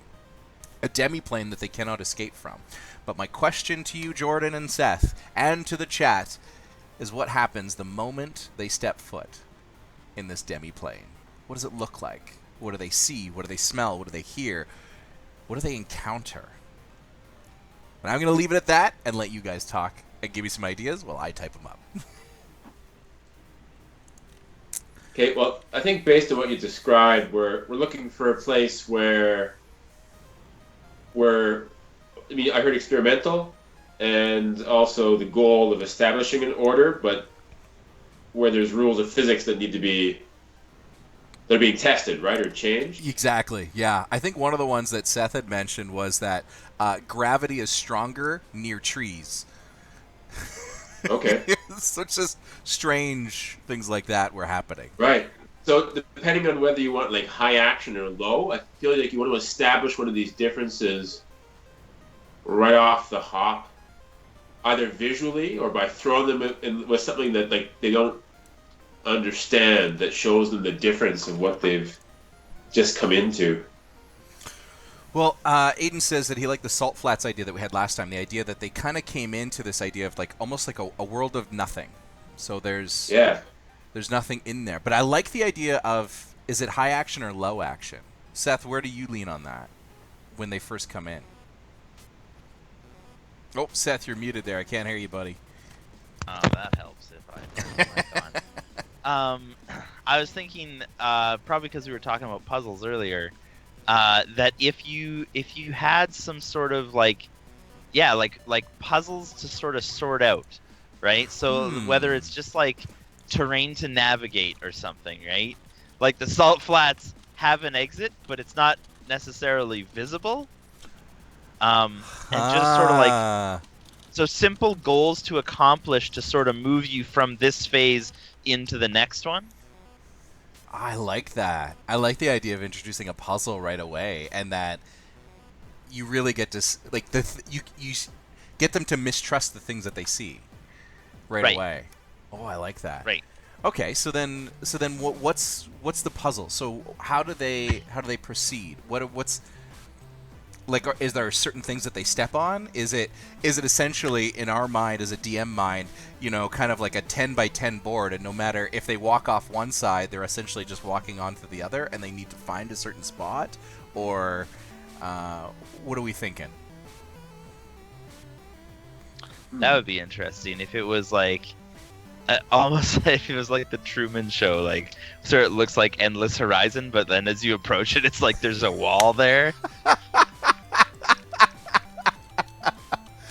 a demi-plane that they cannot escape from. But my question to you, Jordan and Seth, and to the chat, is what happens the moment they step foot in this demi-plane? What does it look like? What do they see? What do they smell? What do they hear? What do they encounter? And I'm going to leave it at that and let you guys talk and give me some ideas while I type them up. Okay, well, I think based on what you described, we're looking for a place where I heard experimental, and also the goal of establishing an order, but where there's rules of physics that need to be they're being tested, right, or changed. Exactly. Yeah, I think one of the ones that Seth had mentioned was that gravity is stronger near trees. Okay. So it's just strange things like that were happening. Right. So depending on whether you want like high action or low, I feel like you want to establish one of these differences right off the hop, either visually or by throwing them in with something that like they don't understand that shows them the difference of what they've just come into. Well, Aiden says that he liked the Salt Flats idea that we had last time. The idea that they kind of came into this idea of like almost like a world of nothing. So there's nothing in there. But I like the idea of, is it high action or low action? Seth, where do you lean on that when they first come in? Oh, Seth, you're muted there. I can't hear you, buddy. Oh, that helps if I turn the mic on. I was thinking, probably because we were talking about puzzles earlier, that if you had some sort of like puzzles to sort of sort out, right? So whether it's just like terrain to navigate or something, right? Like the Salt Flats have an exit, but it's not necessarily visible. And just sort of like, so simple goals to accomplish to sort of move you from this phase into the next one. I like that. I like the idea of introducing a puzzle right away, and that you really get to like you get them to mistrust the things that they see right away. Oh, I like that. Right. Okay, so then what's the puzzle? So how do they proceed? What's like, is there certain things that they step on? Is it essentially, in our mind, as a DM mind, kind of like a 10 by 10 board, and no matter if they walk off one side, they're essentially just walking onto the other, and they need to find a certain spot? Or what are we thinking? That would be interesting if it was like almost if it was like the Truman Show, like so it looks like endless horizon, but then as you approach it, it's like there's a wall there.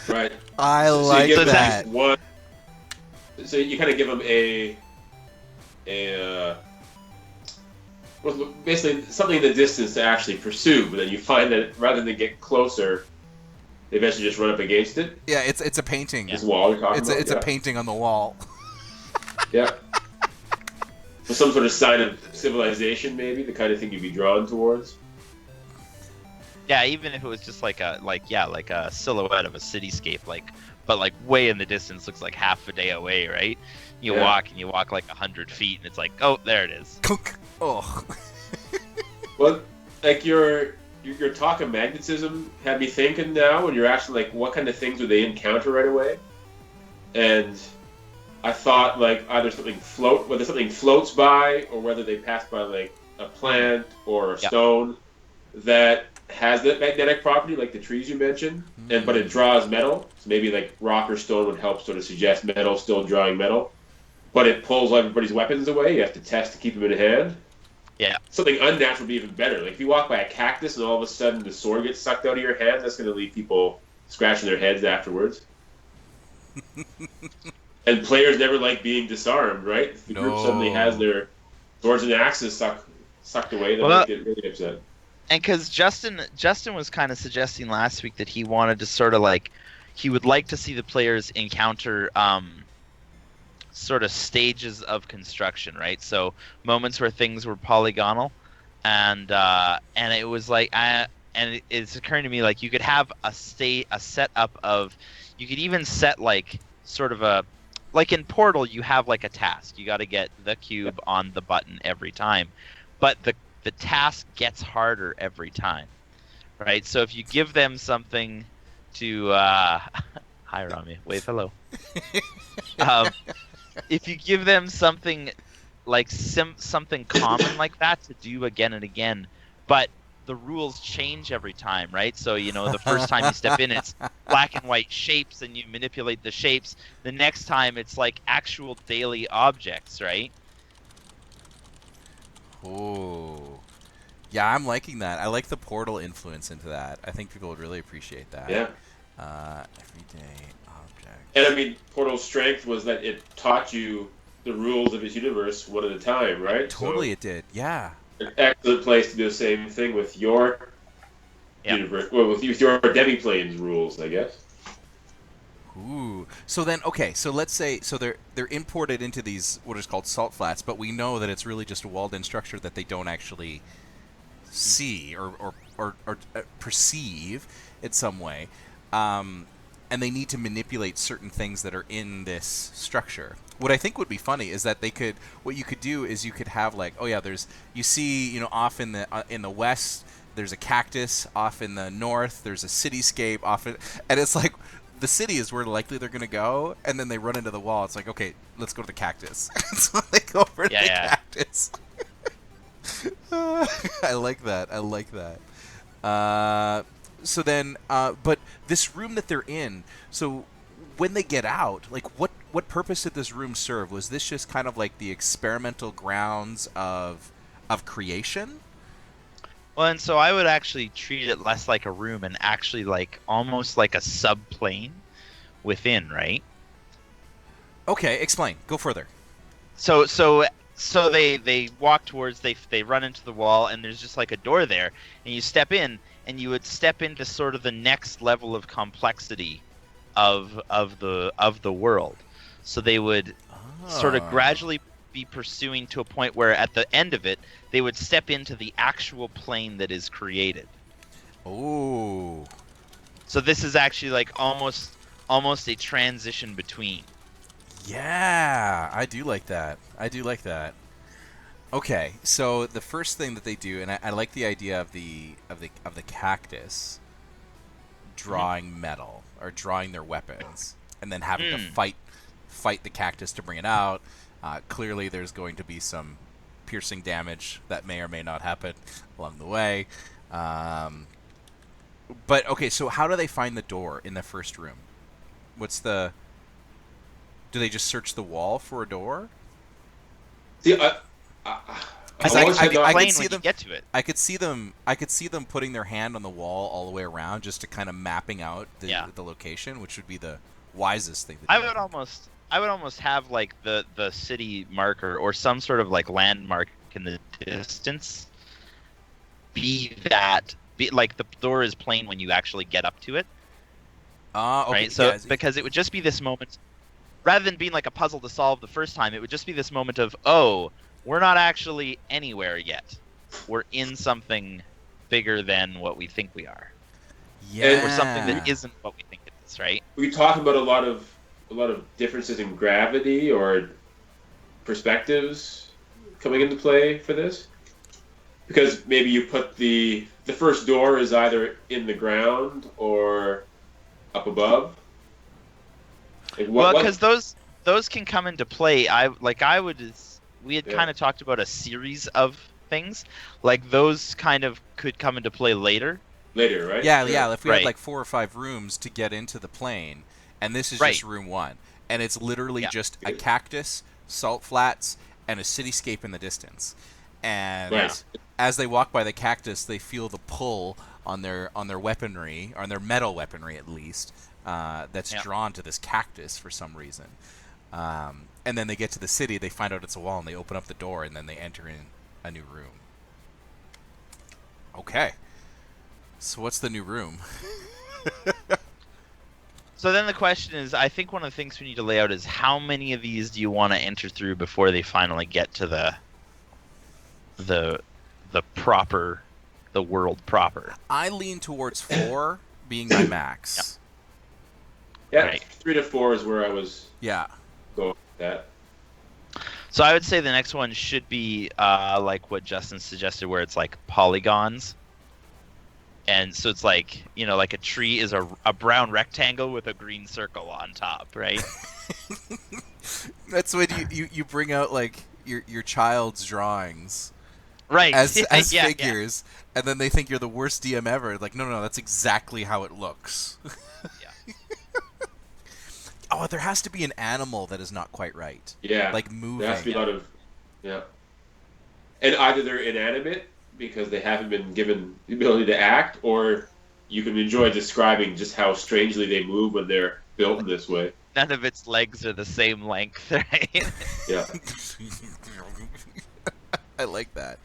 Right. I like you give that. them one, so you kind of give them well, basically something in the distance to actually pursue, but then you find that rather than get closer, they eventually just run up against it. Yeah, it's a painting. This wall you're talking about? It's a painting on the wall. Yeah. So some sort of sign of civilization, maybe, the kind of thing you'd be drawn towards. Yeah, even if it was just like a silhouette of a cityscape, but like way in the distance, looks like half a day away, right? You walk like 100 feet, and it's like, oh, there it is. Oh. Well, like your talk of magnetism had me thinking now, when you're actually like, what kind of things would they encounter right away? And I thought like whether something floats by, or whether they pass by like a plant or a stone that has that magnetic property, like the trees you mentioned, but it draws metal. So maybe like rock or stone would help sort of suggest metal still drawing metal, but it pulls everybody's weapons away. You have to test to keep them in hand. Yeah. Something unnatural would be even better. Like if you walk by a cactus and all of a sudden the sword gets sucked out of your hand, that's going to leave people scratching their heads afterwards. And players never like being disarmed, right? If the group suddenly has their swords and axes sucked away, then they get really upset. And because Justin was kind of suggesting last week that he wanted to sort of like, he would like to see the players encounter sort of stages of construction, right? So moments where things were polygonal, and it was like, and it's occurring to me like you could have a setup of, you could even set like sort of a, like in Portal you have like a task, you got to get the cube on the button every time, but the task gets harder every time, right? So if you give them something to hi Rami, wave hello. If you give them something like something common like that to do again and again, but the rules change every time, right? So the first time you step in, it's black and white shapes and you manipulate the shapes. The next time it's like actual daily objects, right? Oh, yeah, I'm liking that. I like the Portal influence into that. I think people would really appreciate that. Yeah. Everyday object. And I mean, Portal's strength was that it taught you the rules of its universe one at a time, right? Totally, it did. Yeah. an excellent place to do the same thing with your Yeah. universe. Well, with your demiplanes rules, I guess. Ooh. So then, okay. So let's say, so they're imported into these what is called salt flats, but we know that it's really just a walled-in structure that they don't actually see or perceive in some way, and they need to manipulate certain things that are in this structure. What I think would be funny is that what you could do is you could have like, oh yeah, you see, off in the west there's a cactus, off in the north there's a cityscape, and it's like the city is where likely they're gonna go, and then they run into the wall. It's like, okay, let's go to the cactus. So they go over to the cactus. I like that. So then, but this room that they're in, so when they get out, like what purpose did this room serve? Was this just kind of like the experimental grounds of creation? Well, and so I would actually treat it less like a room and actually like almost like a subplane within, right? Okay, explain. Go further. So they walk towards, they run into the wall, and there's just like a door there, and you step in, and you would step into sort of the next level of complexity of the world. So they would sort of gradually be pursuing to a point where at the end of it, they would step into the actual plane that is created. Oh. So this is actually like almost a transition between. Yeah, I do like that. Okay, so the first thing that they do, and I like the idea of the cactus drawing metal or drawing their weapons, and then having to fight the cactus to bring it out. Clearly, there's going to be some piercing damage that may or may not happen along the way. But okay, so how do they find the door in the first room? Do they just search the wall for a door? See, I could see them get to it. I could see them putting their hand on the wall all the way around, just to kind of mapping out the location, which would be the wisest thing to do. I would almost have like the city marker or some sort of like landmark in the distance be like the door is plain when you actually get up to it. Okay. Right? So because it would just be this moment, rather than being like a puzzle to solve the first time, it would just be this moment of, oh, we're not actually anywhere yet. We're in something bigger than what we think we are. Yeah. Or something that isn't what we think it is, right? We talk about a lot of differences in gravity or perspectives coming into play for this, because maybe you put the first door is either in the ground or up above. Like because those can come into play. We had kind of talked about a series of things, like those kind of could come into play later. Later, right? Yeah. If we had like 4 or 5 rooms to get into the plane, and this is just room 1, and it's literally just a cactus, salt flats, and a cityscape in the distance. And as they walk by the cactus, they feel the pull on their weaponry, on their metal weaponry at least, that's drawn to this cactus for some reason. And then they get to the city, they find out it's a wall, and they open up the door, and then they enter in a new room. Okay. So what's the new room? So then the question is, I think one of the things we need to lay out is how many of these do you want to enter through before they finally get to the world proper? I lean towards 4 being my max. Yeah, Right. 3 to 4 is where I was going with that. So I would say the next one should be like what Justin suggested, where it's like polygons. And so it's like, like a tree is a brown rectangle with a green circle on top, right? That's when you bring out like your child's drawings, right? As figures, and then they think you're the worst DM ever. Like, no, that's exactly how it looks. Yeah. Oh, there has to be an animal that is not quite right. Yeah. Like moving. There has to be a lot of and either they're inanimate because they haven't been given the ability to act, or you can enjoy describing just how strangely they move when they're built in this way. None of its legs are the same length, right? Yeah. I like that.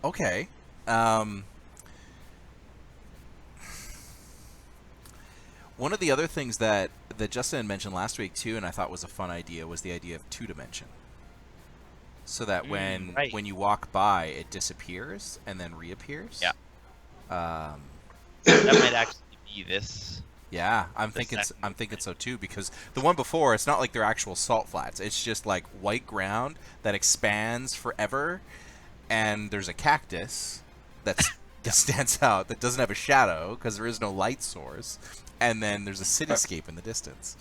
Okay. One of the other things that Justin mentioned last week too, and I thought was a fun idea, was the idea of 2-dimension. So that when you walk by, it disappears and then reappears. Yeah. Um, That might actually be this. yeah, I'm thinking so too, because the one before, it's not like they're actual salt flats. It's just like white ground that expands forever, and there's a cactus that stands out that doesn't have a shadow because there is no light source, and then there's a cityscape in the distance.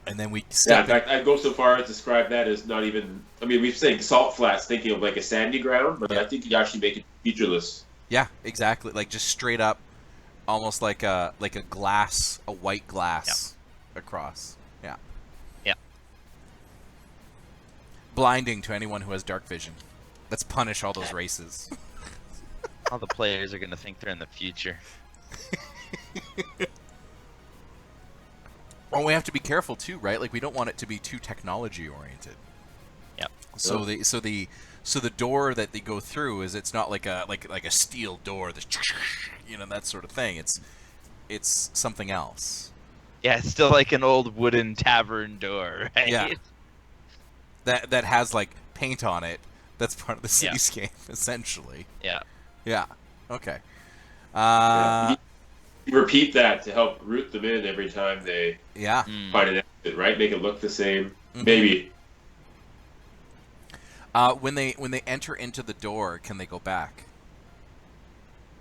And then we Yeah, in fact, I'd go so far as describe that as not even. I mean, we're saying salt flats, thinking of like a sandy ground, but I think you actually make it featureless. Yeah, exactly. Like just straight up, almost like a glass, a white glass across. Yeah. Yeah. Blinding to anyone who has dark vision. Let's punish all those races. All the players are gonna think they're in the future. Well, we have to be careful too, right? Like we don't want it to be too technology oriented. Yep. So the door that they go through it's not like a steel door, that sort of thing. It's something else. Yeah, it's still like an old wooden tavern door, right? Yeah. That has like paint on it. That's part of the cityscape, essentially. Yeah. Yeah. Okay. You repeat that to help root them in every time they find an exit, right? Make it look the same. Mm-hmm. Maybe. When they enter into the door, can they go back?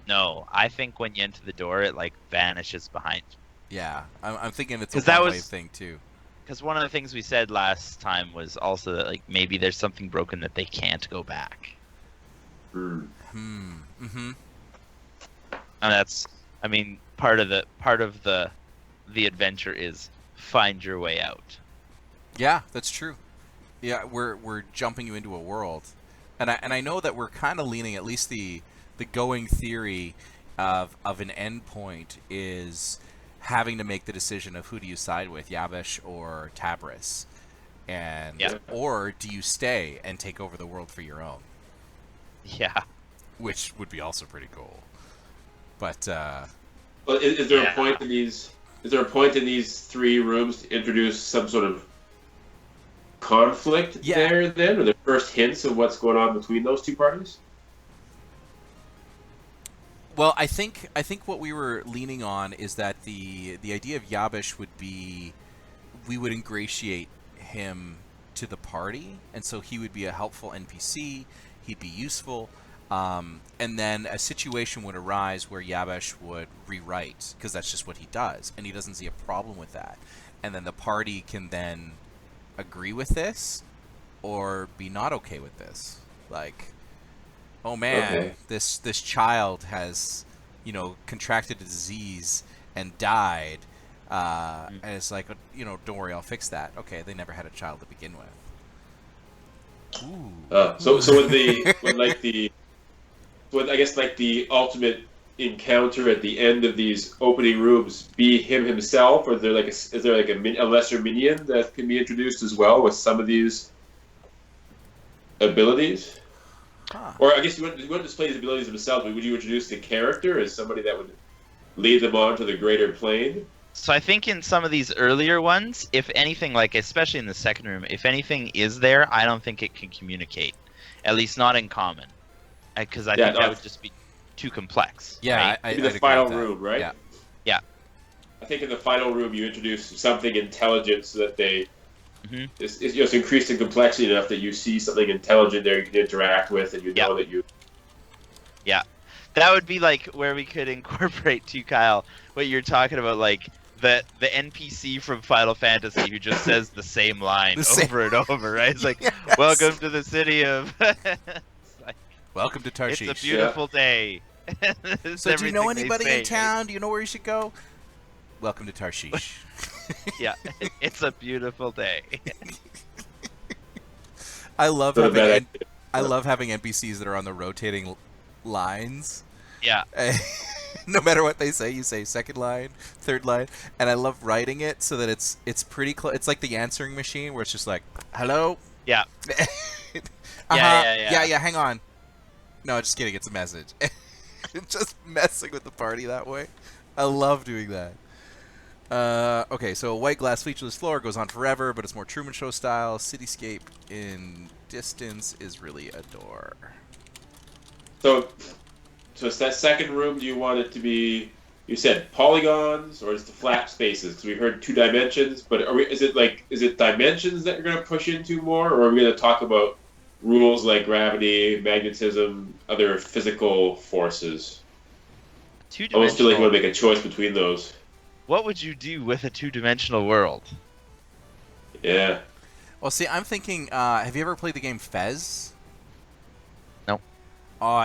No, I think when you enter the door, it like vanishes behind you. Yeah, I'm thinking it's a 'Cause that one-way was- thing too. Because one of the things we said last time was also that like maybe there's something broken that they can't go back. Mm-hmm. And that's, I mean, part of the adventure is find your way out. Yeah, that's true. Yeah, we're jumping you into a world, and I know that we're kind of leaning, at least the going theory of an endpoint is having to make the decision of who do you side with, Yavish or Tabris, and or do you stay and take over the world for your own, Yeah. which would be also pretty cool. But Well, is there a point in these? Is there a point in these three rooms to introduce some sort of conflict there? Then, or the first hints of what's going on between those two parties? well, I think what we were leaning on is that the idea of Yavish would be we would ingratiate him to the party, and so he would be a helpful NPC. He'd be useful. And then a situation would arise where Yavish would rewrite, because that's just what he does, and he doesn't see a problem with that. And then the party can then agree with this, or be not okay with this. Like, oh man, this child has, contracted a disease and died, and it's like, don't worry, I'll fix that. Okay, they never had a child to begin with. Ooh. So would I guess like the ultimate encounter at the end of these opening rooms be him himself, or is there like a lesser minion that can be introduced as well with some of these abilities? Or I guess you wouldn't display these abilities themselves, but would you introduce the character as somebody that would lead them on to the greater plane? So I think in some of these earlier ones, if anything, like especially in the second room, if anything is there, I don't think it can communicate. At least not in common. Because I think that would just be too complex. Yeah, right? Maybe the final room, right? Yeah. I think in the final room you introduce something intelligent so that they it's increased in complexity enough that you see something intelligent there you can interact with, and you know that you. Yeah, that would be like where we could incorporate too, Kyle, what you're talking about, like the NPC from Final Fantasy who just says the same line over and over, right? It's like, welcome to the city of. Welcome to Tarshish. It's a beautiful day. So do you know anybody in town? Do you know where you should go? Welcome to Tarshish. Yeah, it's a beautiful day. I love having NPCs that are on the rotating lines. Yeah. No matter what they say, you say second line, third line, and I love writing it so that it's pretty close. It's like the answering machine where it's just like, hello. Yeah. Yeah. Hang on. No, just kidding. It's a message. Just messing with the party that way. I love doing that. Okay, so a white glass featureless floor goes on forever, but it's more Truman Show style. Cityscape in distance is really a door. So it's that second room. Do you want it to be? You said polygons, or is it the flat spaces? Because we heard 2 dimensions, but is it dimensions that you're going to push into more, or are we going to talk about rules like gravity, magnetism, other physical forces? I almost feel like you want to make a choice between those. What would you do with a 2-dimensional world? Yeah. Well, see, I'm thinking. Have you ever played the game Fez? No.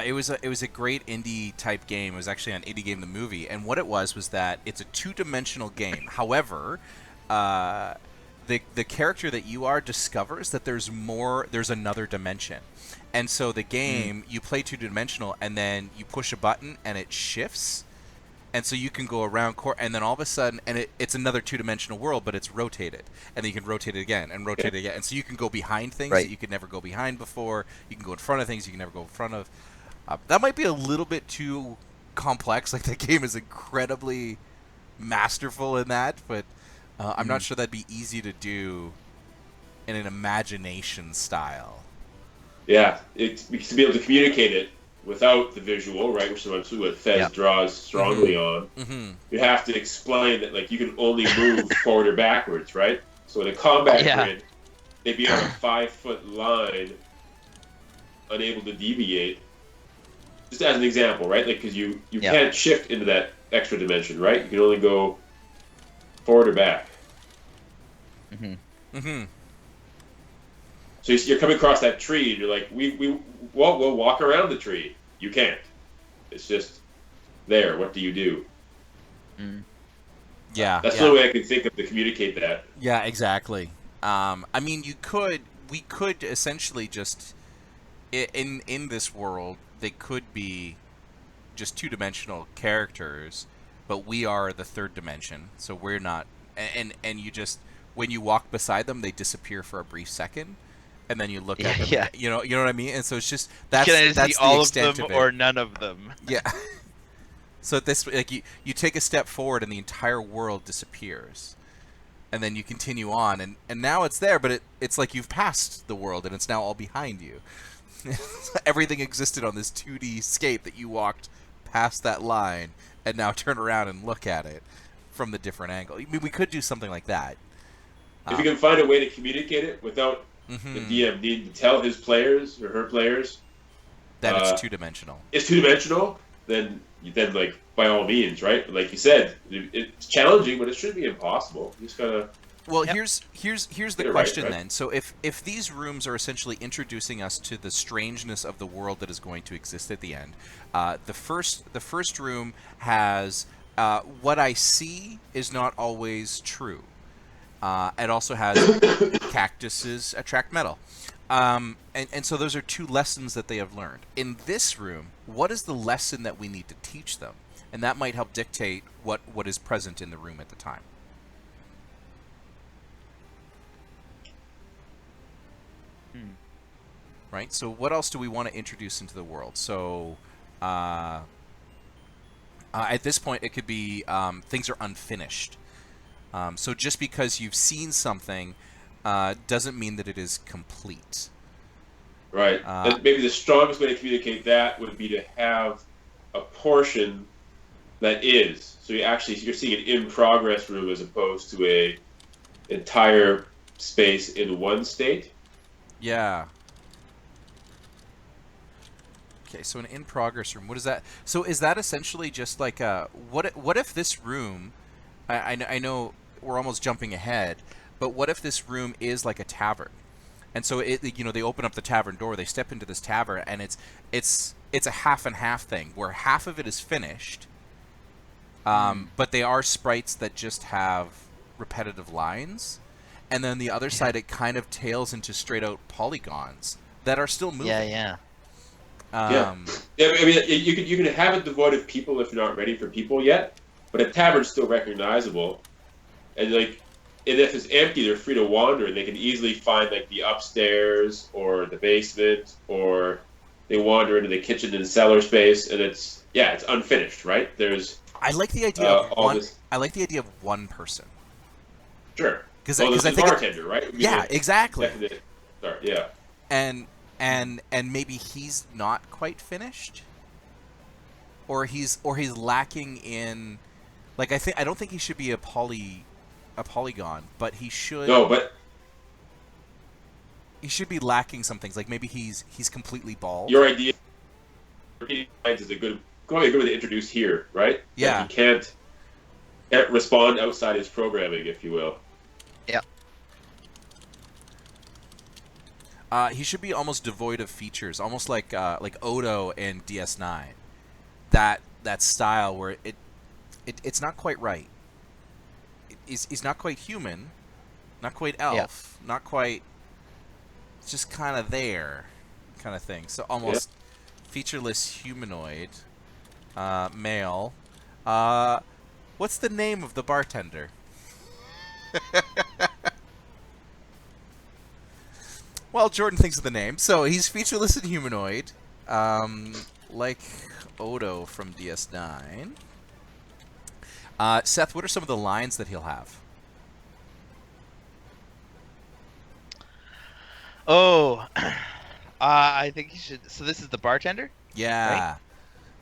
It was a great indie type game. It was actually on Indie Game the Movie, and what it was that it's a 2-dimensional game. However, the character that you are discovers that there's another dimension, and so the game you play 2-dimensional, and then you push a button and it shifts, and so you can go around and then all of a sudden, and it's another 2-dimensional world, but it's rotated, and then you can rotate it again and rotate it again, and so you can go behind things that you could never go behind before. You can go in front of things you can never go in front of. That might be a little bit too complex. Like, the game is incredibly masterful in that, but I'm not sure that'd be easy to do in an imagination style. Yeah, to be able to communicate it without the visual, right, which is what Fez draws strongly on. You have to explain that, like, you can only move forward or backwards, right? So in a combat grid, they'd be on a 5-foot line, unable to deviate. Just as an example, right? Like, because you can't shift into that extra dimension, right? You can only go forward or back. So you're coming across that tree, and you're like, we'll walk around the tree. You can't. It's just there. What do you do? Yeah, that's the only way I can think of to communicate that. Yeah, exactly. I mean, we could essentially just in this world, they could be just 2-dimensional characters, but we are the 3rd dimension, so we're not. And you just, when you walk beside them, they disappear for a brief second, and then you look at them. Yeah. You know what I mean. And so it's just that's see all the of them extent of it. or none of them. Yeah. So this, like, you take a step forward and the entire world disappears, and then you continue on, and now it's there, but it's like you've passed the world and it's now all behind you. Everything existed on this 2D scape that you walked past that line and now turn around and look at it from the different angle. I mean, we could do something like that. If you can find a way to communicate it without the DM needing to tell his players or her players that it's 2-dimensional. It's 2-dimensional, then like, by all means, right? Like you said, it's challenging, but it shouldn't be impossible. You just gotta. Well, here's the question then. So if these rooms are essentially introducing us to the strangeness of the world that is going to exist at the end, the first room has what I see is not always true. It also has cactuses attract metal. And so those are 2 lessons that they have learned. In this room, what is the lesson that we need to teach them? And that might help dictate what is present in the room at the time. Right? So what else do we want to introduce into the world? So at this point, it could be things are unfinished. So just because you've seen something doesn't mean that it is complete. Right. Maybe the strongest way to communicate that would be to have a portion that is. So you're seeing an in-progress room as opposed to a entire space in one state. Yeah. Okay, so an in-progress room. What is that? So is that essentially just like what if this room? I know we're almost jumping ahead, but what if this room is like a tavern? And so they open up the tavern door, they step into this tavern, and it's a half and half thing where half of it is finished, but they are sprites that just have repetitive lines, and then the other side it kind of tails into straight out polygons that are still moving. Yeah. I mean, you can have it devoid of people if you're not ready for people yet, but a tavern's still recognizable, and like if it's empty, they're free to wander, and they can easily find like the upstairs or the basement, or they wander into the kitchen and cellar space, and it's unfinished, right? There's I like the idea of all one. this. I like the idea of one person. Sure. Because Well, I the think bartender, right? Would be yeah, the exactly. definite start. Yeah. And maybe he's not quite finished, or he's lacking in, like I don't think he should be a polygon, but he should. No, but He should be lacking some things. Like maybe he's completely bald. your idea is probably a good way to introduce here, right? Yeah. That he can't respond outside his programming, if you will. Yeah. He should be almost devoid of features, almost like Odo in DS9. That style where it's not quite right. He's not quite human, not quite elf, not quite. It's just kind of there, kind of thing. So almost featureless humanoid, male. What's the name of the bartender? Well, Jordan thinks of the name. So he's featureless and humanoid, like Odo from DS9. Seth, what are some of the lines that he'll have? Oh, I think he should. So this is the bartender. Yeah. Right?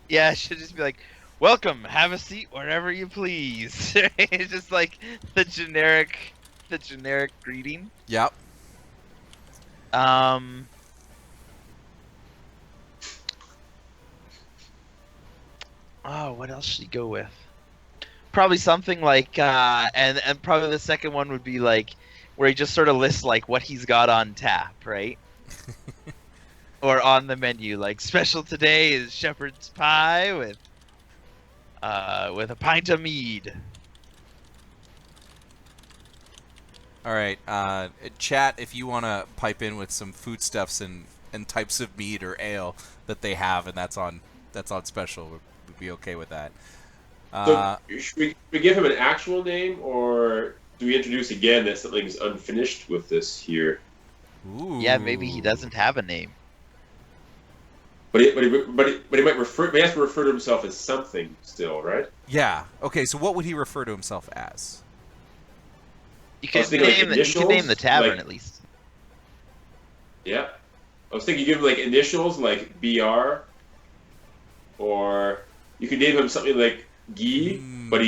Yeah, it should just be like, "Welcome, have a seat wherever you please." It's just like the generic greeting. Yep. Oh, what else should he go with? Probably something like, and probably the second one would be like, where he just sort of lists like what he's got on tap, right? Or on the menu, like special today is shepherd's pie with a pint of mead. All right, chat. If you want to pipe in with some foodstuffs and types of mead or ale that they have, and that's on special, we'd be okay with that. So should we give him an actual name, or do we introduce again that something's unfinished with this here? Ooh. Yeah, maybe he doesn't have a name. But he might refer. But he has to refer to himself as something still, right? Yeah. Okay. So what would he refer to himself as? You I was could thinking, like, you could name the initials, tavern like- at least. Yeah. I was thinking, give him like initials, like BR, or you could name him something like Guy, but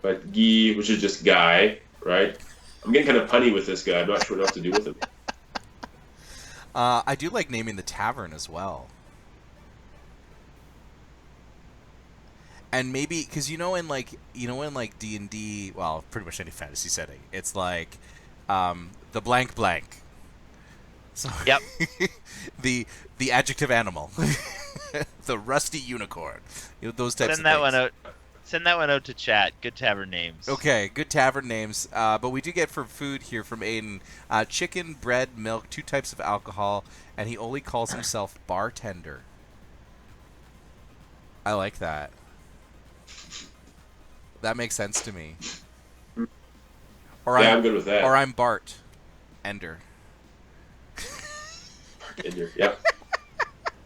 but Guy, which is just guy, right? I'm getting kind of punny with this guy. I'm not sure what else to do with him. I do like naming the tavern as well. And maybe because in D&D, well, pretty much any fantasy setting, it's like the blank blank. So Yep. the adjective animal, the rusty unicorn, those types Send of that things. one out. Send that one out to chat. Good tavern names. Okay, good tavern names. But we do get for food here from Aiden, chicken, bread, milk, 2 types of alcohol, and he only calls himself bartender. I like that. That makes sense to me. Or I'm good with that. Or I'm Bart Ender. Yep.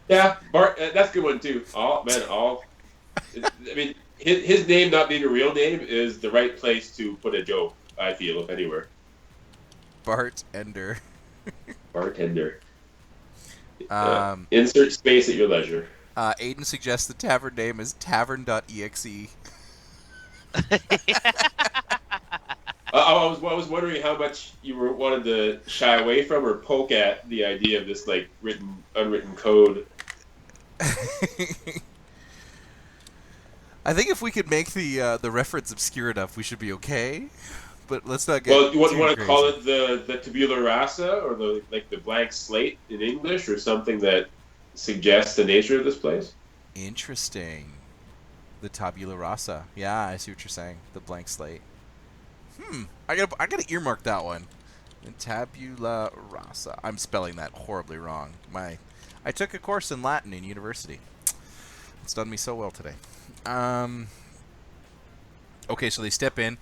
Yeah, Bart. That's a good one too. I mean, his name not being a real name is the right place to put a joke. I feel, if anywhere. Bart Ender. Bartender. Insert space at your leisure. Aiden suggests the tavern name is tavern.exe. I was wondering how much you wanted to shy away from or poke at the idea of this like unwritten code. I think if we could make the reference obscure enough, we should be okay. But let's not get. Well, you want to crazy. call it the tabula rasa, or the blank slate in English, or something that suggests the nature of this place? Interesting. The tabula rasa. Yeah, I see what you're saying. The blank slate. I gotta earmark that one. The tabula rasa. I'm spelling that horribly wrong. I took a course in Latin in university. It's done me so well today. Okay, so they step in.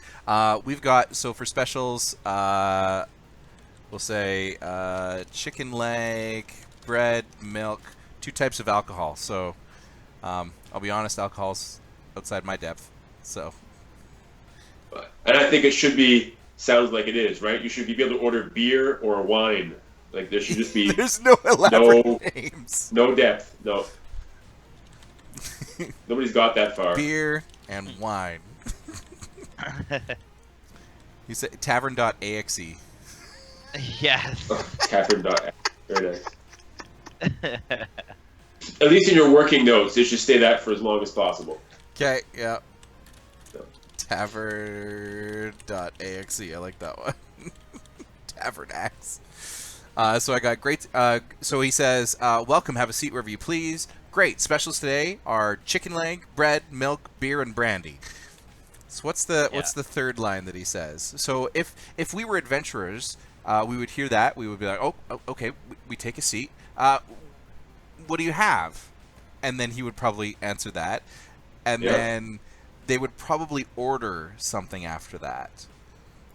We've got, so for specials, we'll say chicken leg, bread, milk, 2 types of alcohol. So I'll be honest, alcohol's outside my depth. So And I think it should be sounds like it is, right? You should be able to order beer or wine. Like there should just be there's no elaborate no names. no depth. No. Nobody's got that far. Beer and wine. You said tavern.axe. Yes. Catherine. Very nice. At least in your working notes, it should stay that for as long as possible. Okay, yeah. So. Tavern.axe. I like that one. Tavern axe. So I got great. So he says, "Welcome. Have a seat wherever you please. Great. Specials today are chicken leg, bread, milk, beer, and brandy." So what's the third line that he says? So if we were adventurers, we would hear that. We would be like, "Oh, okay. We take a seat. What do you have?" And then he would probably answer that, and then they would probably order something after that.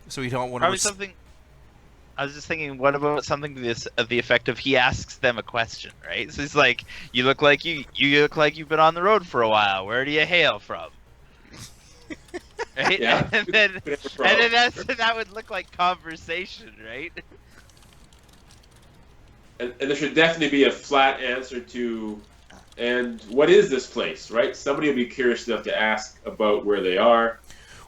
So we don't want Probably to. something. I was just thinking, what about something to this of the effect of he asks them a question, right? So he's like, "You look like you look like you've been on the road for a while. Where do you hail from?" Right? Yeah. and then that would look like conversation, right? And there should definitely be a flat answer to, and what is this place, right? Somebody will be curious enough to ask about where they are.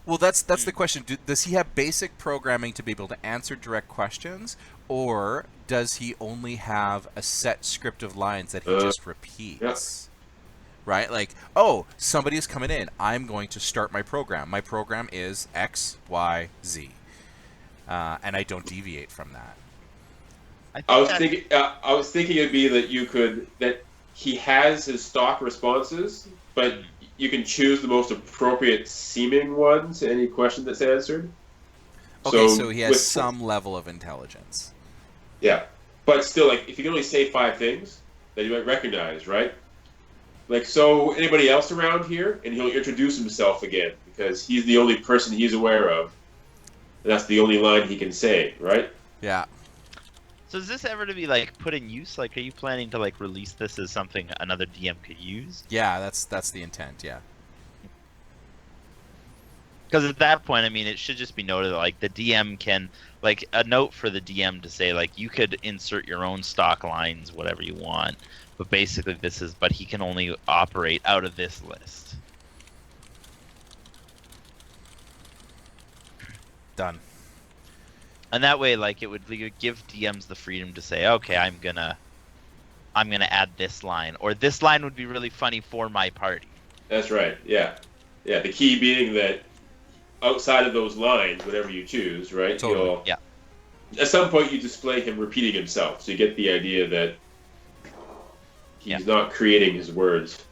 Well, that's the question. Does he have basic programming to be able to answer direct questions, or does he only have a set script of lines that he just repeats? Right? Like, oh, somebody's coming in. I'm going to start my program. My program is X, Y, Z. And I don't deviate from that. I was thinking it'd be that that he has his stock responses, but you can choose the most appropriate seeming one to any question that's answered. Okay, so he has some level of intelligence. Yeah, but still, like, if you can only say 5 things that you might recognize, right? Like, so anybody else around here, and he'll introduce himself again because he's the only person he's aware of, and that's the only line he can say, right? Yeah. So is this ever to be like put in use? Like, are you planning to like release this as something another DM could use? Yeah, that's the intent. Yeah. Because at that point, I mean, it should just be noted that like the DM can, like, a note for the DM to say like you could insert your own stock lines, whatever you want, but basically but he can only operate out of this list. Done. And that way, like, it would give DMs the freedom to say, okay, I'm gonna add this line, or this line would be really funny for my party. That's right. Yeah, yeah. The key being that outside of those lines, whatever you choose, right? Totally. Yeah. At some point, you display him repeating himself, so you get the idea that he's not creating his words.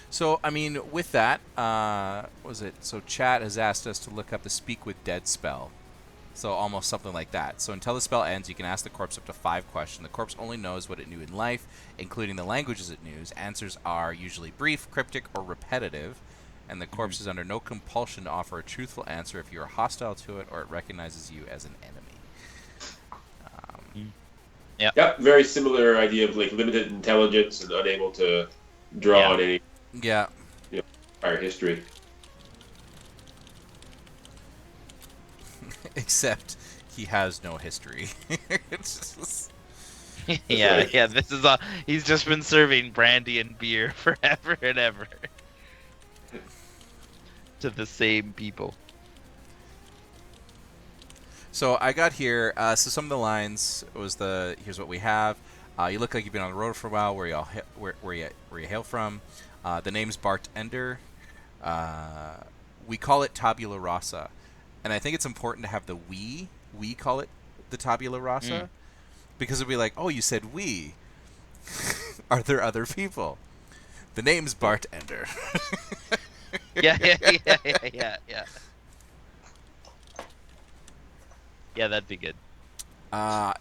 So, I mean, with that, what was it? So, chat has asked us to look up the Speak with Dead spell. So, almost something like that. So, until the spell ends, you can ask the corpse up to 5 questions. The corpse only knows what it knew in life, including the languages it knew. Answers are usually brief, cryptic, or repetitive, and the corpse is under no compulsion to offer a truthful answer if you are hostile to it or it recognizes you as an enemy. Yep, very similar idea of like limited intelligence and unable to draw on any prior history. Except he has no history. It's just... yeah. This is he's just been serving brandy and beer forever and ever to the same people. So I got here. So some of the lines was here's what we have. You look like you've been on the road for a while. Where you hail from? The name's Bartender. We call it Tabula Rasa, and I think it's important to have the we. We call it the Tabula Rasa because it'd be like, oh, you said we. Are there other people? The name's Bartender. Yeah. Yeah, that'd be good.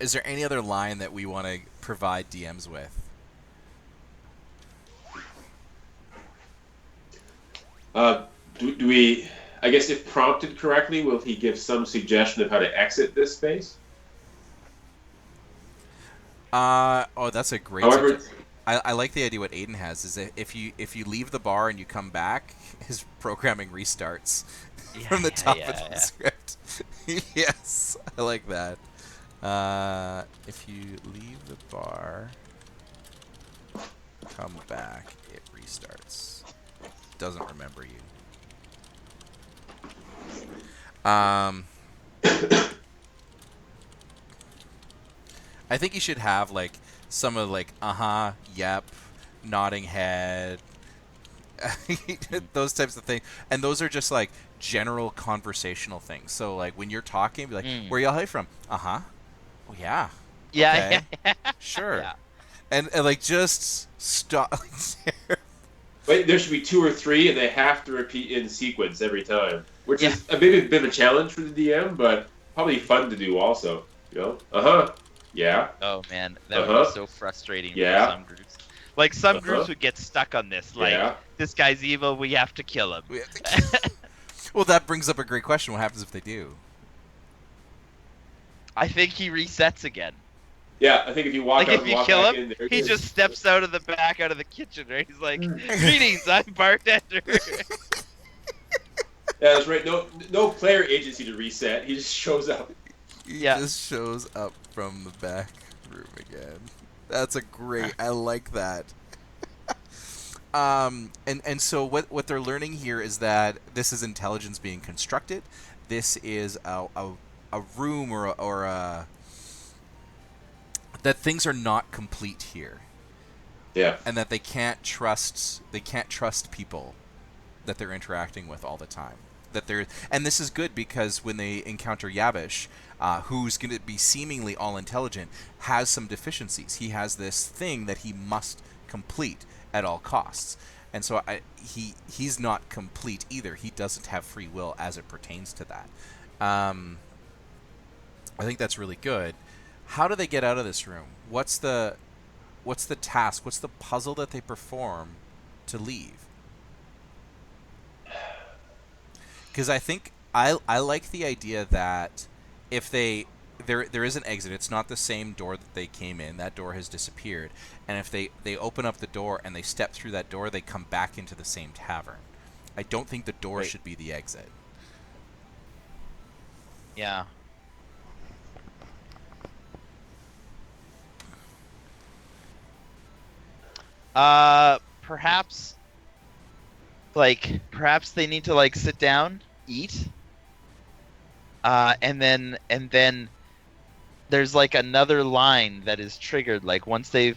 Is there any other line that we want to provide DMs with? Do we? I guess if prompted correctly, will he give some suggestion of how to exit this space? Oh, that's a great However, suggestion. I like the idea what Aiden has is that if you leave the bar and you come back, his programming restarts Yeah, from the yeah, top yeah, of the yeah. script. Yes, I like that. If you leave the bar, come back, it restarts. Doesn't remember you. I think you should have like some of like yep, nodding head, those types of things, and those are just like general conversational things. So like when you're talking, be like, Mm. "Where y'all hey from?" Oh yeah. Yeah, Okay. yeah, Sure. yeah. And like just stop. but there should be two or three, and they have to repeat in sequence every time, which Yeah. is a bit of a challenge for the DM, but probably fun to do also. You know, yeah, Oh man, that would be so frustrating Yeah. for some groups. Like some Uh-huh. groups would get stuck on this. Like Yeah. this guy's evil, we have to kill him. We have to- well, that brings up a great question. What happens if they do? I think he resets again. Yeah, I think if you walk Like out if and you walk kill back him, in there, he just steps out of the back out of the kitchen, right? He's like, "Greetings, I'm bartender." Yeah, that's right. No player agency to reset. He just shows up. He Yeah. just shows up from the back room again. That's a great. I like that. And so what they're learning here is that this is intelligence being constructed. This is a room or a that things are not complete here, Yeah. and that they can't trust people that they're interacting with all the time. And this is good because when they encounter Yavish, who's going to be seemingly all intelligent, has some deficiencies. He has this thing that he must complete at all costs, and so he's not complete either. He doesn't have free will as it pertains to that. I think that's really good. How do they get out of this room? What's the task? What's the puzzle that they perform to leave? Because I think I like the idea that if there is an exit, it's not the same door that they came in. That door has disappeared, and if they open up the door and they step through that door, they come back into the same tavern. I don't think the door Right. should be the exit. Yeah. Perhaps perhaps they need to like sit down, eat, and then there's like another line that is triggered. Like once they've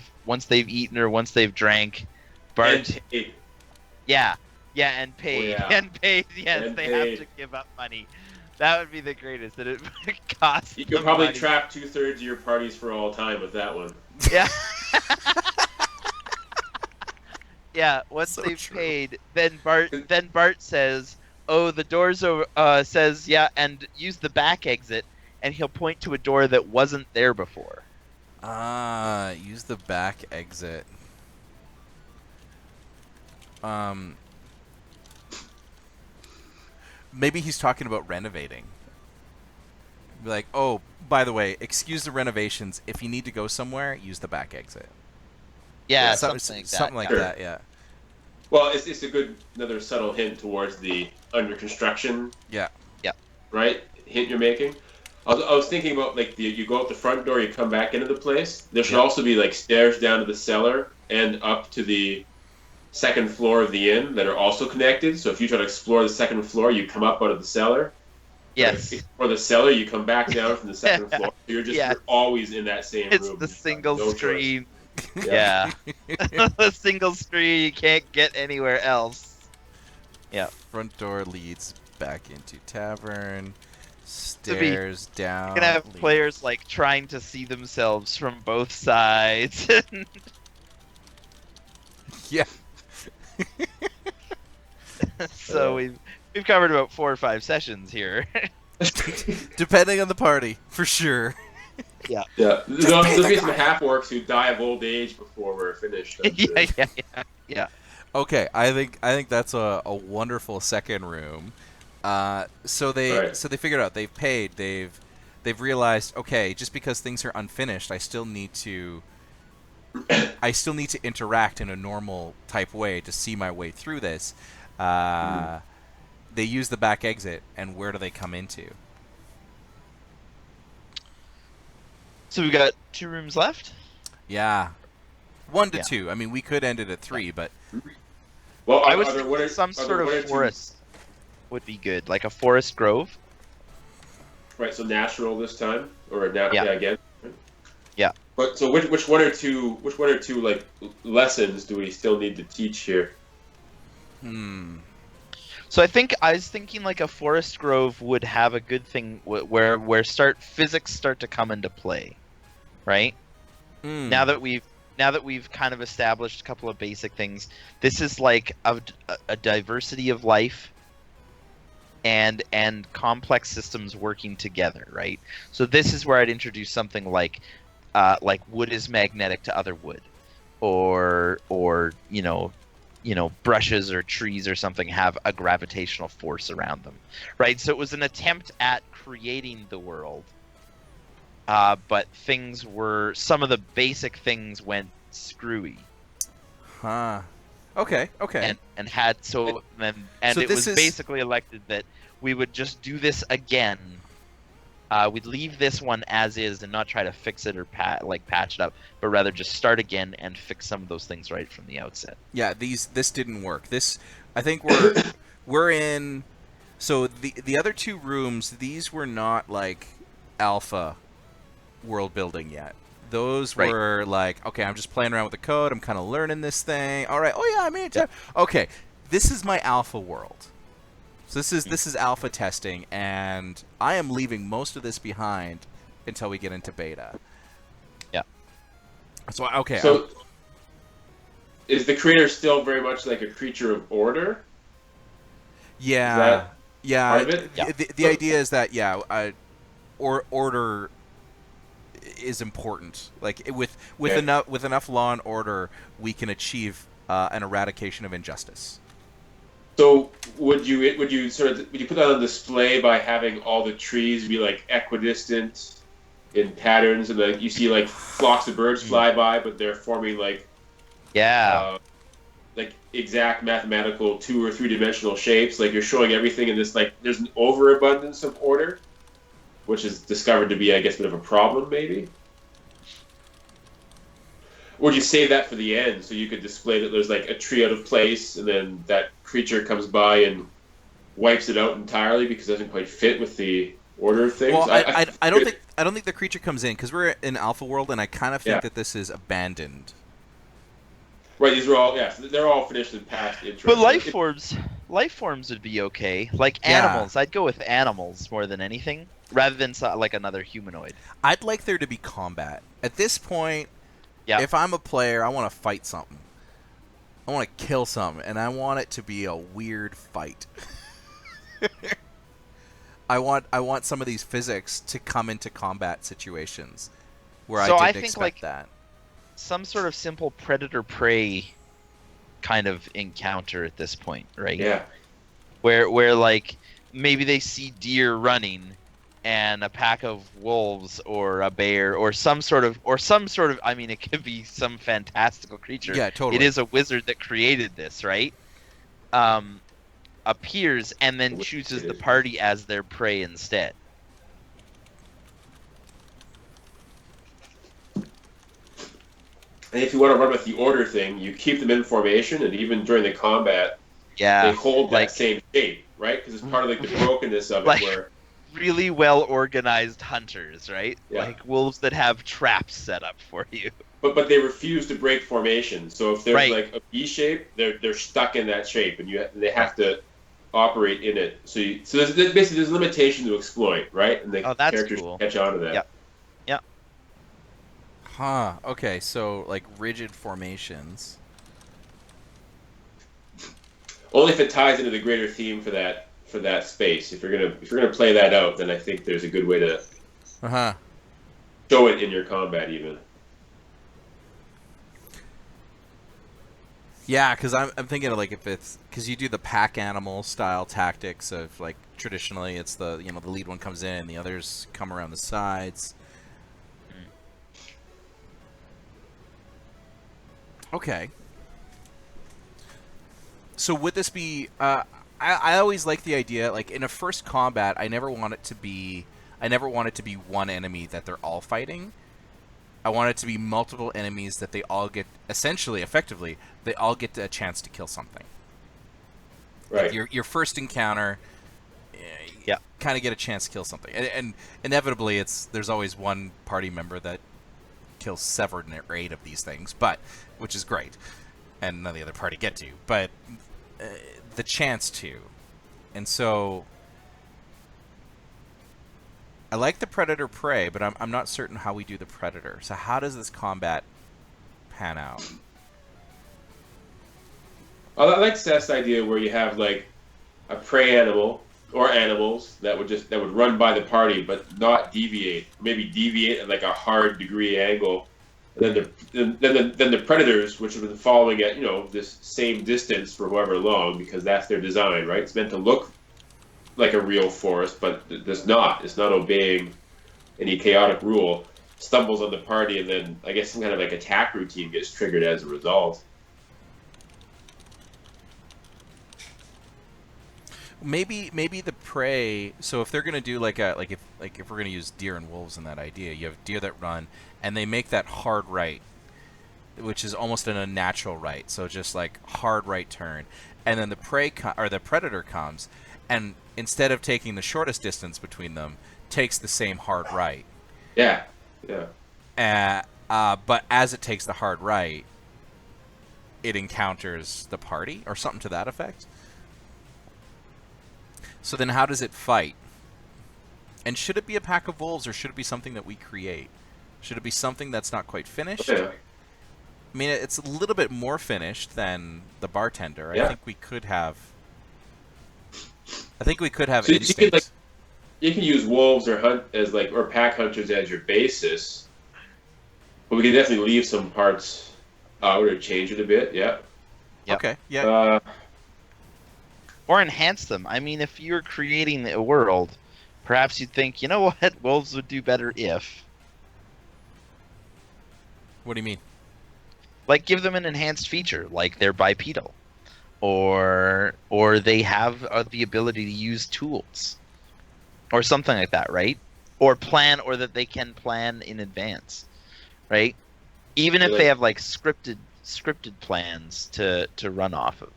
eaten or once they've drank, Bart. And paid. Yeah, and paid, yeah. and paid. Yes, And they paid. have to give up money. That would be the greatest. That it costs. You could them probably money. trap 2/3 of your parties for all time with that one. Yeah. Yeah. Once So they've true. paid, then Bart says, "Oh, the door's over." Says, "Yeah, and use the back exit," and he'll point to a door that wasn't there before. Use the back exit. Maybe he's talking about renovating. Be like, oh, by the way, excuse the renovations. If you need to go somewhere, use the back exit. Yeah, something something like that. Something like Sure. that, yeah. Well, it's a good another subtle hint towards the under construction, Yeah. right? Hint you're making. I was thinking about like you go out the front door, you come back into the place. There should Yeah. also be like stairs down to the cellar and up to the second floor of the inn that are also connected. So if you try to explore the second floor, you come up out of the cellar. Yes. Or the cellar, you come back down from the second floor. You're just Yeah. you're always in that same It's room. the single No choice. screen. Yeah. The single screen. You can't get anywhere else. Yeah. Front door leads back into tavern. To be- Stairs down. You're gonna have lead- players like trying to see themselves from both sides. Yeah. So we've covered about 4 or 5 sessions here. Depending on the party, for sure. Yeah, pay there'll the be some guy. half orcs who die of old age before we're finished. I'm sure. yeah. Okay, I think that's a wonderful second room. So they Right. so they figured out they've paid they've realized, okay, just because things are unfinished, I still need to interact in a normal type way to see my way through this. Mhm. Uh, they use the back exit, and where do they come into? So we got 2 rooms left. Yeah, 1 to Yeah. 2. I mean, we could end it at Yeah. 3, but Well, I was are there thinking some are there sort of one or two? forest would be good, like a forest grove. Right. So natural this time, or now Yeah. yeah, again. Yeah. But so which one or two like lessons do we still need to teach here? hmm. So I was thinking like a forest grove would have a good thing where start physics start to come into play, right? Mm. Now that we've kind of established a couple of basic things, this is like a diversity of life and complex systems working together, right? So this is where I'd introduce something like wood is magnetic to other wood, or brushes or trees or something have a gravitational force around them, right? So it was an attempt at creating the world, but some of the basic things went screwy, Huh. Okay. Okay. and had so then and So it this was is basically elected that we would just do this again. We'd leave this one as is and not try to fix it or patch it up, but rather just start again and fix some of those things right from the outset. yeah. This didn't work. I think we're in. So the other 2 rooms, these were not like alpha world building yet. Those Right. were like, okay, I'm just playing around with the code. I'm kind of learning this thing. All right. Oh yeah, I made it. Yeah. Okay, this is my alpha world. So this is alpha testing, and I am leaving most of this behind until we get into beta. Yeah. So okay. So is the creator still very much like a creature of order? Yeah. Is that Yeah. part of it? Yeah. The idea is that order is important. Like with Okay. enough law and order, we can achieve an eradication of injustice. So would you put that on display by having all the trees be like equidistant in patterns, and like you see like flocks of birds fly by, but they're forming Yeah. like exact mathematical 2 or 3 dimensional shapes. Like you're showing everything in this like there's an overabundance of order, which is discovered to be, I guess, a bit of a problem maybe. Or do you save that for the end so you could display that there's like a tree out of place, and then that creature comes by and wipes it out entirely because it doesn't quite fit with the order of things? Well, I don't think the creature comes in because we're in alpha world, and I kind of think Yeah. that this is abandoned. Right, these are all they're all finished in past interests. But life forms would be okay. Like Yeah. animals, I'd go with animals more than anything, rather than like another humanoid. I'd like there to be combat at this point. Yeah. If I'm a player, I want to fight something. I want to kill something, and I want it to be a weird fight. I want some of these physics to come into combat situations where So I I didn't think, expect like, that. Some sort of simple predator prey kind of encounter at this point, right? Yeah. Where like maybe they see deer running and a pack of wolves or a bear or some sort of I mean, it could be some fantastical creature. Yeah, totally. It is a wizard that created this, right? Appears and then chooses the party as their prey instead. And if you want to run with the order thing, you keep them in formation, and even during the combat, Yeah. they hold like that same shape, right? Because it's part of like the brokenness of it, Like- where really well organized hunters, right? Yeah. Like wolves that have traps set up for you. but they refuse to break formation. So if there's Right. like a V shape, they're stuck in that shape, and they have to operate in it. So there's limitation to exploit, right? And the Oh, that's characters cool. catch on to that. Yep. Huh. Okay. So like rigid formations. Only if it ties into the greater theme for that space. If you're gonna play that out, then I think there's a good way to Uh huh. show it in your combat even. Yeah, because I'm thinking of like if it's because you do the pack animal style tactics of like traditionally it's the the lead one comes in, the others come around the sides. Okay. So would this be? I always like the idea like in a first combat. I never want it to be one enemy that they're all fighting. I want it to be multiple enemies that they all get essentially, effectively, they all get a chance to kill something. Right. Like your first encounter, Yeah. kind of get a chance to kill something, and inevitably there's always one party member that kills 7 or 8 of these things, but which is great, and none of the other party get to, but the chance to, and so. I like the predator prey, but I'm not certain how we do the predator. So how does this combat pan out? I like Seth's idea where you have like a prey animal or animals that would run by the party but not deviate. Maybe deviate at like a hard degree angle. And then the predators, which have been following at this same distance for however long, because that's their design, right? It's meant to look like a real forest, but it's not. It's not obeying any chaotic rule. Stumbles on the party, and then I guess some kind of like attack routine gets triggered as a result. Maybe the prey. So if they're gonna do like if we're gonna use deer and wolves in that idea, you have deer that run, and they make that hard right, which is almost an unnatural right. So just like hard right turn, and then the the predator comes, and instead of taking the shortest distance between them, takes the same hard right. Yeah. But as it takes the hard right, it encounters the party, or something to that effect. So then how does it fight? And should it be a pack of wolves, or should it be something that we create? Should it be something that's not quite finished? Yeah. I mean, it's a little bit more finished than the bartender. Yeah. I think we could have So instincts. you can use wolves or pack hunters as your basis, but we can definitely leave some parts out or change it a bit. Yeah. Yep. Okay. Yeah. Or enhance them. I mean, if you're creating a world, perhaps you'd think, you know what, wolves would do better if. What do you mean? Like, give them an enhanced feature, like they're bipedal, or they have the ability to use tools, or something like that, right? Or that they can plan in advance, right? Even if they have like scripted plans to run off of.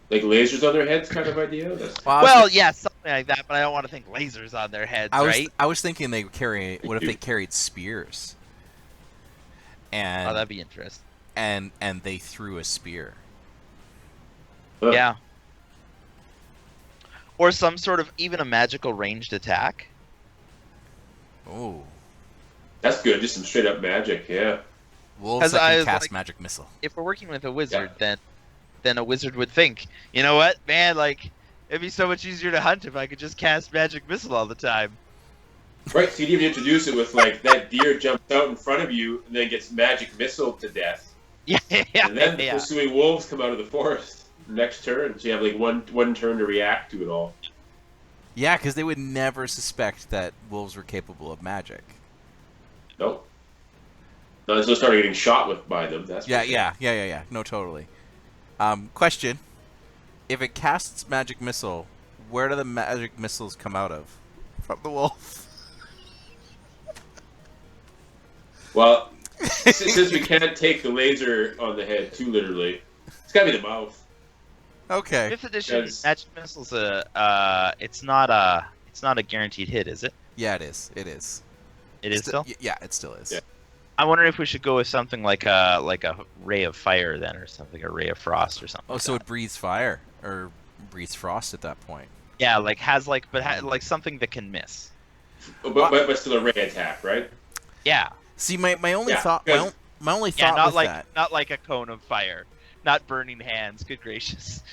Like lasers on their heads, kind of idea. Well, yeah, something like that, but I don't want to think lasers on their heads, right? I was thinking they would carry. What if they carried spears? And Oh, that'd be interesting. and they threw a spear. Yeah. Or some sort of even a magical ranged attack. Oh, That's good. Just some straight up magic. Yeah. wolves that can cast magic missile. If we're working with a wizard, then a wizard would think, you know what, man, like it'd be so much easier to hunt if I could just cast magic missile all the time. Right. So you'd even introduce it with like that deer jumps out in front of you and then gets magic missile to death. Yeah. And then the pursuing wolves come out of the forest next turn. So you have like one turn to react to it all. Yeah, because they would never suspect that wolves were capable of magic. Nope. No, until started getting shot by them. That's Yeah. No, totally. Question: if it casts magic missile, where do the magic missiles come out of? From the wolf. Well, since we can't take the laser on the head too literally, it's gotta be the mouth. Okay. 5th edition magic missile's it's not a guaranteed hit, is it? Yeah, it is. It is. It is still? Yeah, it still is. Yeah. I wonder if we should go with something like a ray of fire then, or something, a ray of frost or something. Oh, like so that. it breathes fire or breathes frost at that point. Yeah, like like something that can miss. But still a ray attack, right? Yeah. See, my only Yeah, thought because- my only Yeah, thought not with like that. not like a cone of fire, not burning hands. Good gracious.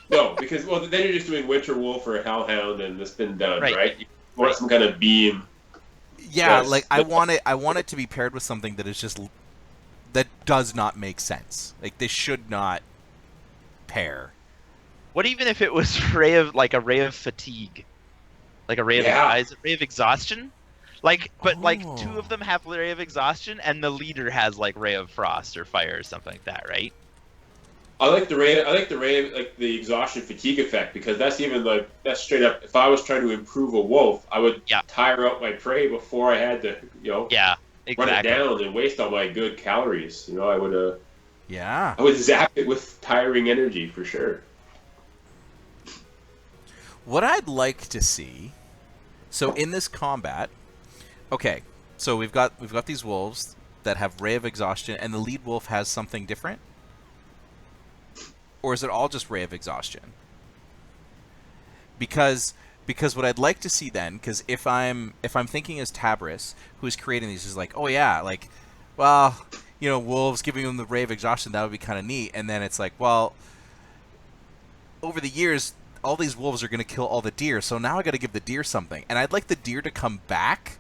No, because then you're just doing Winter Wolf or Hellhound, and it's been done, Right. right? You want some kind of beam. Yeah, Yes. like I want it to be paired with something that is just that does not make sense. Like, they should not pair. What even if it was a ray of fatigue, like a ray Yeah. of is it ray of exhaustion? But Oh. two of them have ray of exhaustion, and the leader has like ray of frost or fire or something like that, right? I like the ray. I like the ray, like the exhaustion fatigue effect, because that's even like that's straight up. If I was trying to improve a wolf, I would tire out my prey before I had to, Yeah, exactly. run it down and waste all my good calories. I would Yeah. I would zap it with tiring energy for sure. What I'd like to see, so in this combat, okay, so we've got these wolves that have ray of exhaustion, and the lead wolf has something different, or is it all just ray of exhaustion? Because what I'd like to see then, because if I'm thinking as Tabris, who's creating these, is like, oh yeah, like, well, wolves giving them the ray of exhaustion, that would be kind of neat, and then it's like, well, over the years, all these wolves are going to kill all the deer, so now I got to give the deer something, and I'd like the deer to come back,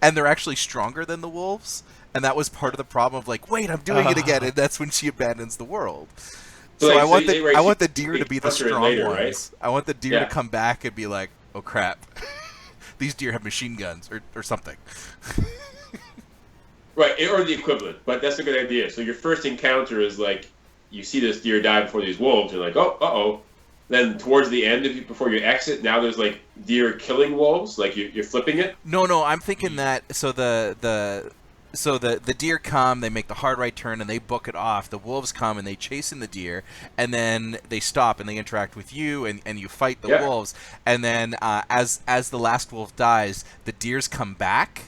and they're actually stronger than the wolves, and that was part of the problem of like, wait, I'm doing it again, and that's when she abandons the world. So I want the deer to be the strong ones. Right? I want the deer to come back and be like, oh crap, these deer have machine guns or something. Right, or the equivalent, but that's a good idea. So your first encounter is like, you see this deer die before these wolves, you're like, oh, uh-oh. Then towards the end, before you exit, now there's like deer killing wolves, like you're flipping it? No, I'm thinking that, so the deer come, they make the hard right turn, and they book it off. The wolves come, and they chase in the deer, and then they stop, and they interact with you, and you fight the wolves. And then as the last wolf dies, the deers come back,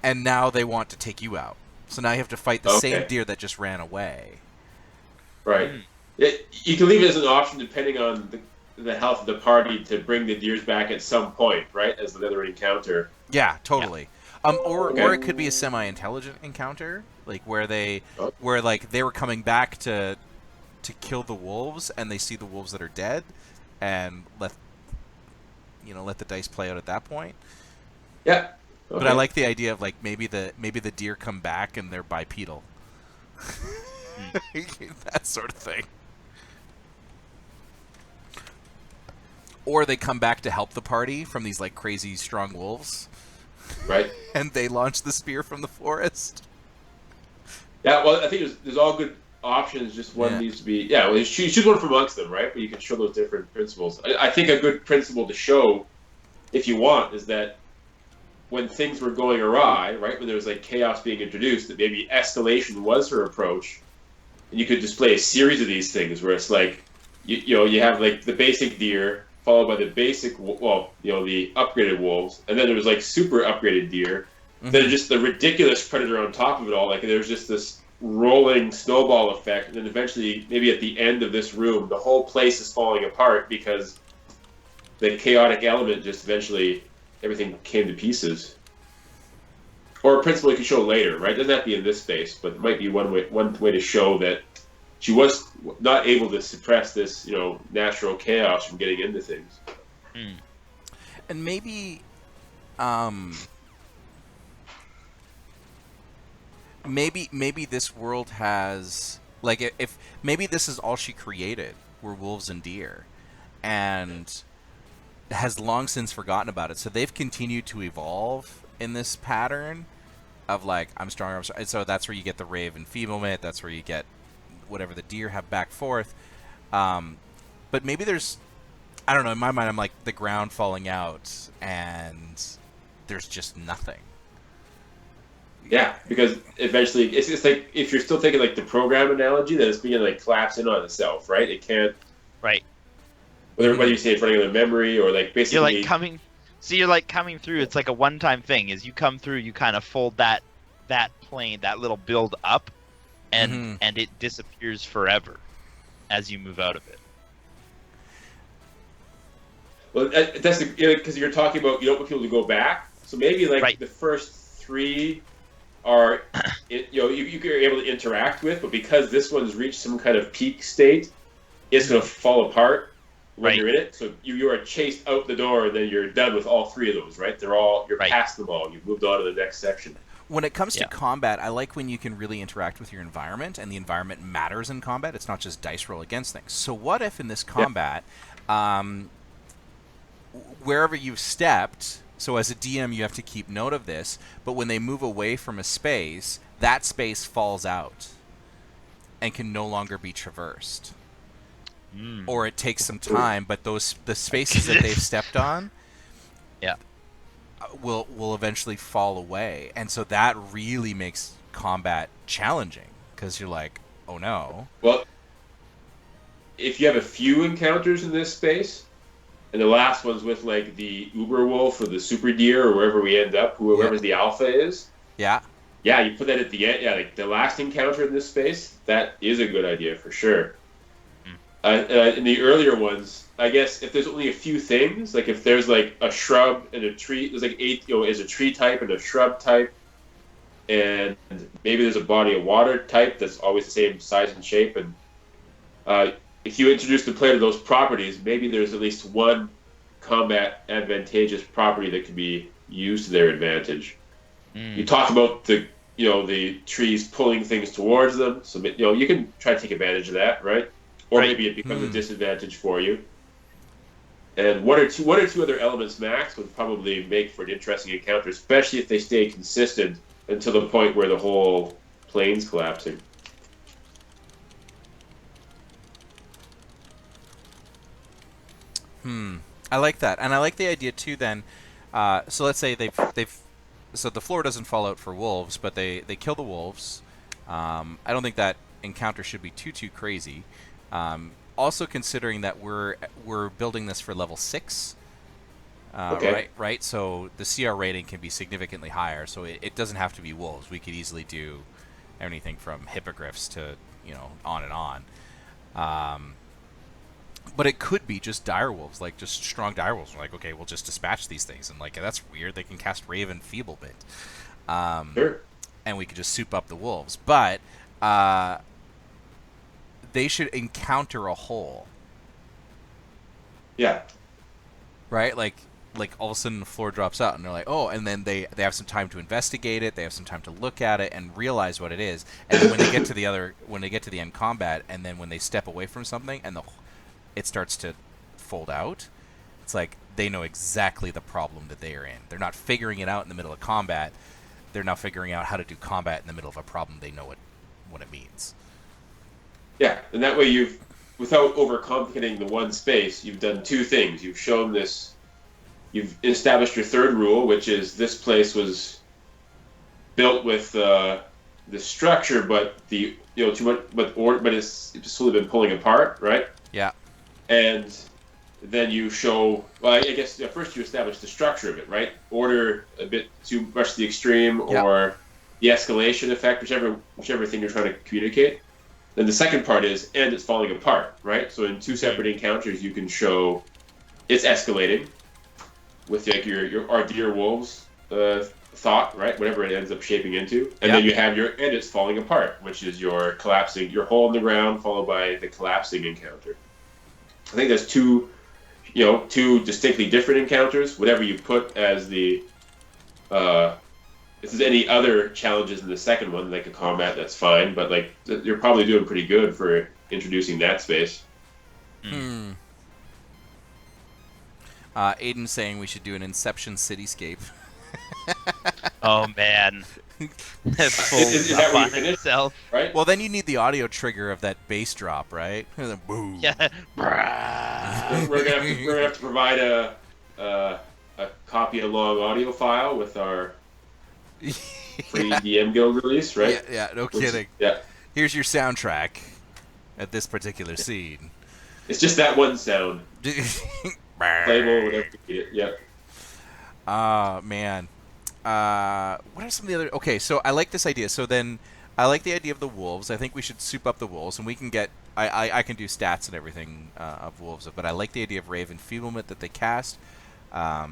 and now they want to take you out. So now you have to fight the same deer that just ran away. Right. You can leave it as an option depending on the health of the party to bring the deers back at some point, right, as another encounter. Yeah, totally. Yeah. Or it could be a semi-intelligent encounter, like where they were coming back to kill the wolves, and they see the wolves that are dead, and let the dice play out at that point. Yeah. Okay. But I like the idea of like maybe the deer come back and they're bipedal. That sort of thing. Or they come back to help the party from these like crazy strong wolves. Right. And they launch the spear from the forest. Yeah, well, I think there's all good options. Just one needs to be... Yeah, well, you choose one from amongst them, right? But you can show those different principles. I think a good principle to show, if you want, is that when things were going awry, right, when there was like chaos being introduced, that maybe escalation was her approach. And you could display a series of these things where it's like, you have like the basic deer, followed by the basic, the upgraded wolves, and then there was like super upgraded deer. Mm-hmm. Then just the ridiculous predator on top of it all. Like there's just this rolling snowball effect, and then eventually, maybe at the end of this room, the whole place is falling apart because the chaotic element just eventually everything came to pieces. Or a principle you can show later, right? Doesn't have to be in this space, but it might be one way to show that she was not able to suppress this, natural chaos from getting into things. Mm. And maybe, maybe this world has like if maybe this is all she created were wolves and deer, and has long since forgotten about it. So they've continued to evolve in this pattern of like I'm stronger. And so that's where you get the ray of enfeeblement. That's where you get whatever the deer have back forth. But maybe there's, I don't know, in my mind I'm like the ground falling out and there's just nothing. Yeah, because eventually it's like if you're still taking like the program analogy, that it's beginning to like collapse in on itself, right? It can't. Right. Whether you say it's running out of memory or like basically. You're like coming through. It's like a one-time thing. As you come through, you kind of fold that plane, that little build up, and it disappears forever as you move out of it. Well, that's because you're talking about you don't want people to go back. So maybe like the first 3 are you're able to interact with, but because this one's reached some kind of peak state, it's going to fall apart when you're in it. So you are chased out the door, and then you're done with all 3 of those, right? You're past them all. You've moved on to the next section. When it comes to Yeah. combat, I like when you can really interact with your environment, and the environment matters in combat. It's not just dice roll against things. So what if in this combat, wherever you've stepped, so as a DM you have to keep note of this, but when they move away from a space, that space falls out and can no longer be traversed. Or it takes some time, but the spaces that they've stepped on Yeah. will eventually fall away, and so that really makes combat challenging because you're like, oh no. Well, if you have a few encounters in this space, and the last one's with like the Uber Wolf or the Super Deer or wherever we end up, whoever the alpha is. Yeah. Yeah, you put that at the end. Yeah, like the last encounter in this space, that is a good idea for sure. In the earlier ones, I guess if there's only a few things, like if there's like a shrub and a tree, there's like is a tree type and a shrub type, and maybe there's a body of water type that's always the same size and shape, and if you introduce the player to those properties, maybe there's at least one combat advantageous property that can be used to their advantage. You talked about the trees pulling things towards them, so you can try to take advantage of that, right? Or maybe it becomes a disadvantage for you. And one or two other elements max would probably make for an interesting encounter, especially if they stay consistent until the point where the whole plane's collapsing. I like that, and I like the idea too. Then, so let's say so the floor doesn't fall out for wolves, but they kill the wolves. I don't think that encounter should be too crazy. Also considering that we're building this for level 6, Okay. right. So the CR rating can be significantly higher. So it doesn't have to be wolves. We could easily do anything from hippogriffs to on and on. But it could be just direwolves, like just strong direwolves. We're like, okay, we'll just dispatch these things, and like that's weird. They can cast Raven Feeblement, Sure. and we could just soup up the wolves. But they should encounter a hole, Yeah. right? Like all of a sudden the floor drops out, and they're like, oh, and then they have some time to investigate it. They have some time to look at it and realize what it is. And then when they get to the end combat, and then when they step away from something, and it starts to fold out, it's like they know exactly the problem that they are in. They're not figuring it out in the middle of combat. They're now figuring out how to do combat in the middle of a problem. They know what it means. Yeah, and that way without overcomplicating the one space, you've done two things. You've established your third rule, which is this place was built with the structure, but but it's slowly been pulling apart, right? Yeah. And then you show, well, I guess first you establish the structure of it, right? Order a bit too much to the extreme, or the escalation effect, whichever thing you're trying to communicate. Then the second part is, and it's falling apart, right? So in two separate encounters, you can show it's escalating with like your our dear wolves thought, right? Whatever it ends up shaping into, and then you have and it's falling apart, which is your collapsing, your hole in the ground followed by the collapsing encounter. I think that's two distinctly different encounters. Whatever you put as the if there's any other challenges in the second one, like a combat, that's fine. But like you're probably doing pretty good for introducing that space. Aiden's saying we should do an Inception cityscape. Oh man. Is that where you finish? Itself. Right? Well, then you need the audio trigger of that bass drop, right? And then boom. Yeah. We're gonna have to provide a copy along audio file with our free DM Guild release, right? Yeah, no kidding. Yeah. Here's your soundtrack at this particular scene. It's just that one sound. Playable, whatever you get. Yeah. Man. What are some of the other... Okay, so I like this idea. So then, I like the idea of the wolves. I think we should soup up the wolves, and we can get... I can do stats and everything of wolves, but I like the idea of Raven Feeblement that they cast. I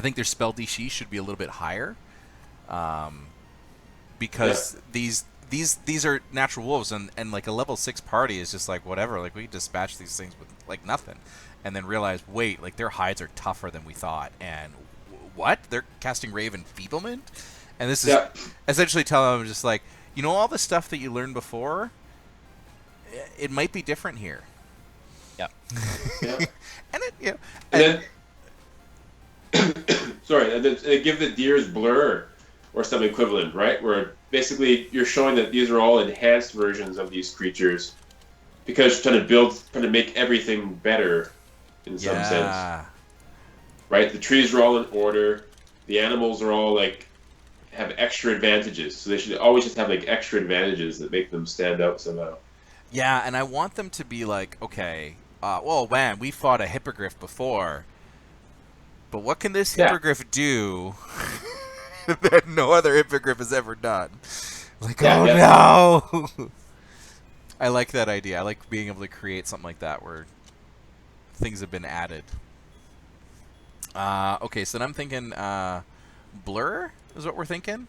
think their spell DC should be a little bit higher, because these are natural wolves, and like a level 6 party is just like whatever. Like we can dispatch these things with like nothing, and then realize, wait, like their hides are tougher than we thought, and what? They're casting Raven Feeblement, And this is Yeah. essentially telling them just like, all the stuff that you learned before, it might be different here. Yeah. Yeah. And it, And then, sorry, and then give the deers blur or some equivalent, right? Where basically you're showing that these are all enhanced versions of these creatures because you're trying to make everything better in some sense, yeah. right? The trees are all in order. The animals are all like have extra advantages, so they should always just have like extra advantages that make them stand out somehow. Yeah, and I want them to be like, okay, well, man, we fought a hippogriff before, but what can this Yeah. hippogriff do that no other hippogriff has ever done? Like, Yeah, oh yeah. no! I like that idea. I like being able to create something like that where things have been added. Okay, so then I'm thinking blur is what we're thinking.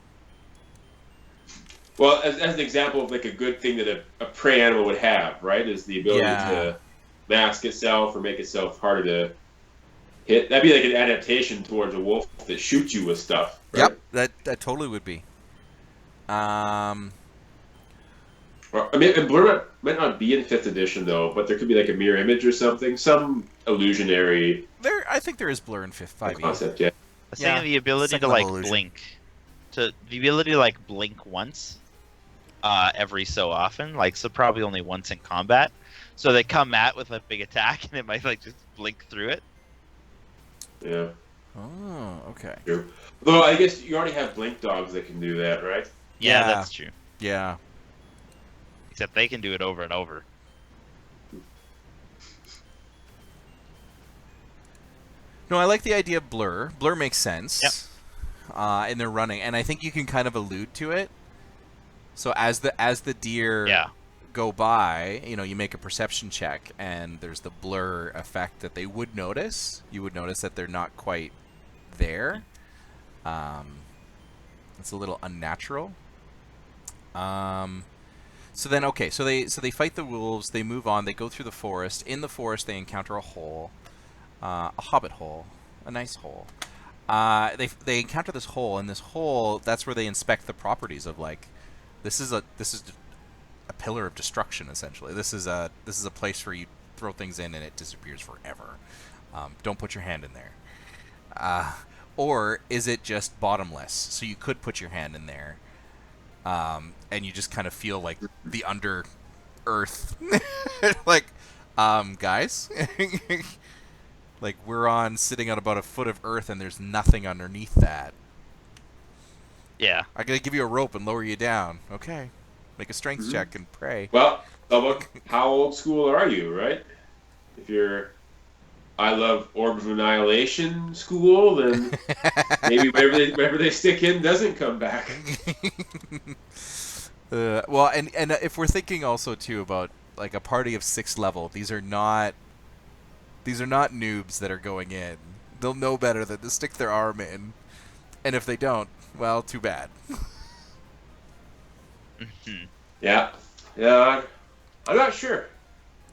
Well, as an example of like a good thing that a prey animal would have, right, is the ability Yeah. to mask itself or make itself harder to hit. That'd be like an adaptation towards a wolf that shoots you with stuff. Right? Yep, that totally would be. Or, I mean, and Blur might not be in 5th edition though, but there could be like a mirror image or something, some illusionary I think there is blur in 5e. concept. Yeah. I was thinking the ability second to like level illusion. blink, the ability to like blink once, every so often, like so probably only once in combat. So they come at with a big attack and it might like just blink through it. Yeah. Oh, okay. True. Though I guess you already have blink dogs that can do that, right? Yeah, Yeah. that's true. Yeah. Except they can do it over and over. No, I like the idea of blur. Blur makes sense. Yep. And they're running, and I think you can kind of allude to it. So as the deer Yeah. go by, you make a perception check, and there's the blur effect that they would notice. You would notice that they're not quite there. It's a little unnatural. So then, okay, so they fight the wolves. They move on. They go through the forest. In the forest, they encounter a hole, a hobbit hole, a nice hole. They encounter this hole, and this hole, that's where they inspect the properties of like, this is a pillar of destruction essentially. This is a place where you throw things in and it disappears forever. Don't put your hand in there. Or is it just bottomless? So you could put your hand in there, and you just kind of feel like the under earth, like, guys, like we're sitting on about a foot of earth and there's nothing underneath that. Yeah. I gotta give you a rope and lower you down. Okay, make a strength check and pray. Well, how old school are you, right? If you're I love Orb of Annihilation school, then maybe whatever they stick in doesn't come back. Well, and if we're thinking also too about like a party of 6th level, these are not noobs that are going in. They'll know better than to stick their arm in, and if they don't, well, too bad. Yeah, I'm not sure.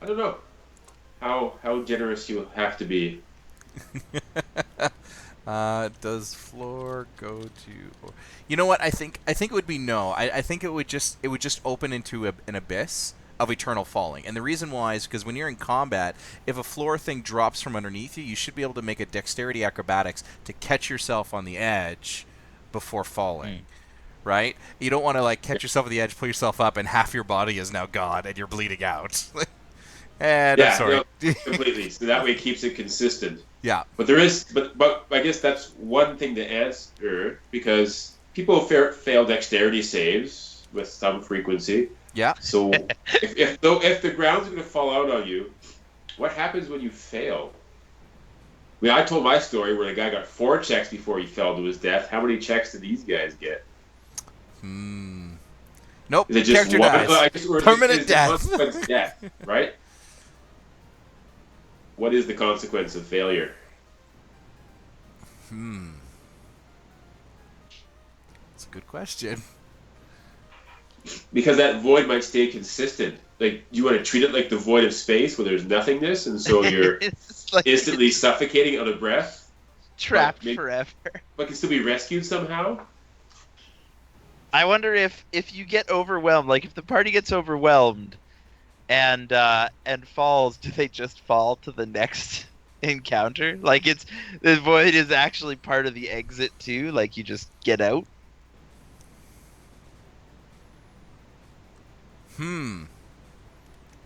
I don't know how generous you have to be. Does floor go to? You know what? I think it would be no. I think it would just open into an abyss of eternal falling. And the reason why is because when you're in combat, if a floor thing drops from underneath you, you should be able to make a dexterity acrobatics to catch yourself on the edge before falling. Right? You don't want to like catch yourself at the edge, pull yourself up, and half your body is now gone and you're bleeding out. And I'm sorry. No, completely. So that way it keeps it consistent. Yeah. But there is, but I guess that's one thing to answer because people fail dexterity saves with some frequency. Yeah. So if the ground's going to fall out on you, what happens when you fail? I mean, I told my story where the guy got 4 checks before he fell to his death. How many checks did these guys get? Nope. Is it just Character one? dies. Or Permanent is death. The consequence death, right? What is the consequence of failure? That's a good question. Because that void might stay consistent. Like, you want to treat it like the void of space where there's nothingness, and so you're It's like instantly suffocating out of breath, trapped maybe- forever. but can still be rescued somehow? I wonder if you get overwhelmed, like if the party gets overwhelmed and falls, do they just fall to the next encounter? Like it's the void is actually part of the exit too. Like you just get out.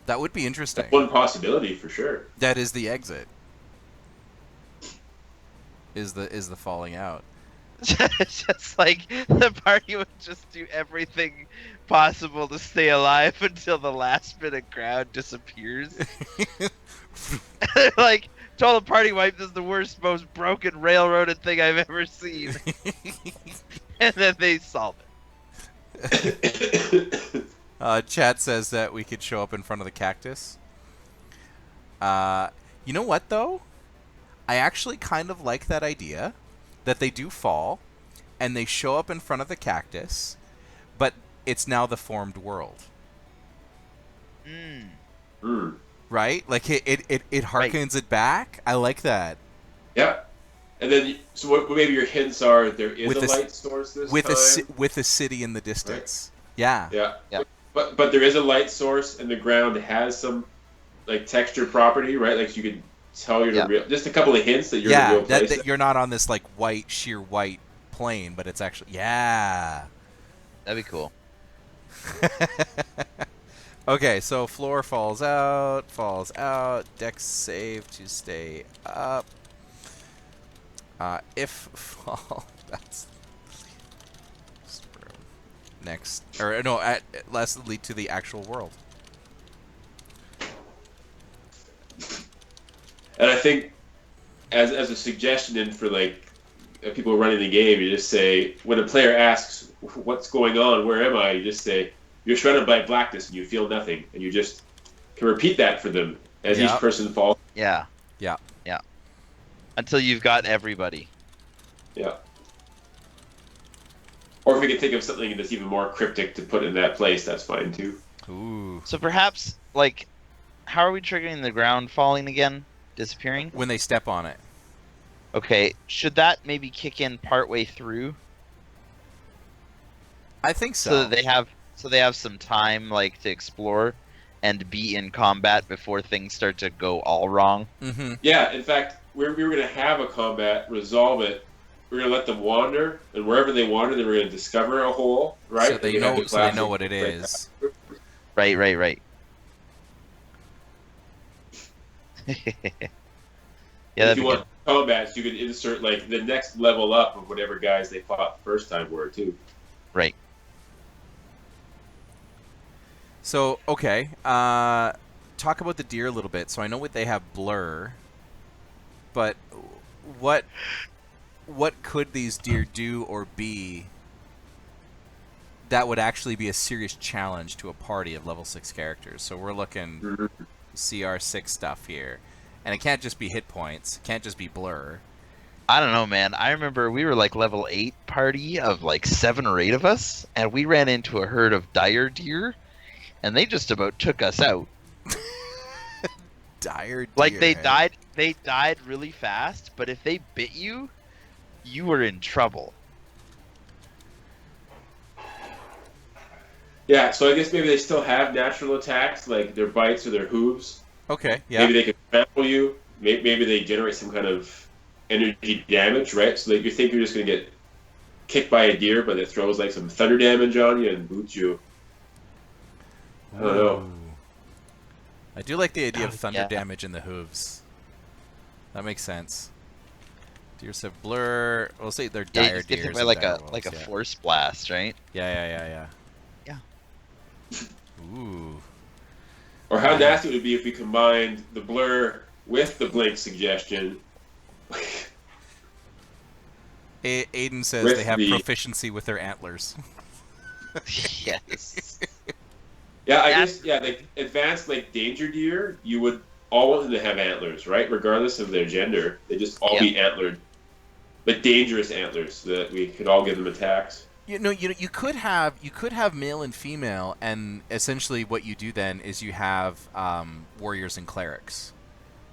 That would be interesting. That's one possibility for sure. That is the exit. Is the falling out. It's just like the party would just do everything possible to stay alive until the last bit of crowd disappears. Like, total party wipe is the worst, most broken, railroaded thing I've ever seen. And then they solve it. Chat says that we could show up in front of the cactus. You know what, though? I actually kind of like that idea, that they do fall, and they show up in front of the cactus, but it's now the formed world. Right? Like, it harkens it back? I like that. Yeah. And then, so what maybe your hints are, there is With a a light source this with time. with a city in the distance. Yeah. Yeah. But there is a light source, and the ground has some, like, texture property, right? Like, you could tell you're the real... Just a couple of hints that you're in the real place. That you're not on this, like, sheer white plane, but it's actually... Yeah. That'd be cool. Okay, so floor falls out, dex save to stay up. If fall, that's next, or no, last lead to the actual world. And I think, as a suggestion in for, like, people running the game, you just say, when a player asks, what's going on, where am I, you just say, you're surrounded by blackness and you feel nothing. And you just can repeat that for them as each person falls. Yeah. Until you've got everybody. Yeah. Or if we can think of something that's even more cryptic to put in that place, that's fine too. Ooh. So perhaps, like, how are we triggering the ground falling again? Disappearing? When they step on it. Okay, should that maybe kick in partway through? I think so. So they have some time, like, to explore and be in combat before things start to go all wrong. Mm-hmm. Yeah, in fact, we were going to have a combat, resolve it. We're going to let them wander, and wherever they wander, then we're going to discover a hole, right? So they know what it is. Right. Yeah, if you want combats, you can insert, like, the next level up of whatever guys they fought the first time were, too. Right. So, okay. Talk about the deer a little bit. So I know what they have blur, but what could these deer do or be that would actually be a serious challenge to a party of level 6 characters? So we're looking CR6 stuff here. And it can't just be hit points. It can't just be blur. I don't know, man. I remember we were like level 8 party of like 7 or 8 of us, and we ran into a herd of dire deer, and they just about took us out. Dire deer. Like they died really fast, but if they bit you, you were in trouble. Yeah, so I guess maybe they still have natural attacks, like their bites or their hooves. Okay, yeah. Maybe they can trample you. Maybe they generate some kind of energy damage, right? So that you think you're just going to get kicked by a deer, but it throws like some thunder damage on you and boots you. I don't know. I do like the idea of thunder damage in the hooves. That makes sense. Deers have blur. We'll say they're dire deers. Get hit by like a force blast, right? Yeah. Ooh. Or how nasty would it be if we combined the blur with the blink suggestion? Aiden says With they have the- proficiency with their antlers. Yes. Yeah, I guess, like advanced like danger deer, you would all want them to have antlers, right? Regardless of their gender. They just all be antlered. But dangerous antlers, so that we could all give them attacks. You could have male and female, and essentially what you do then is you have warriors and clerics,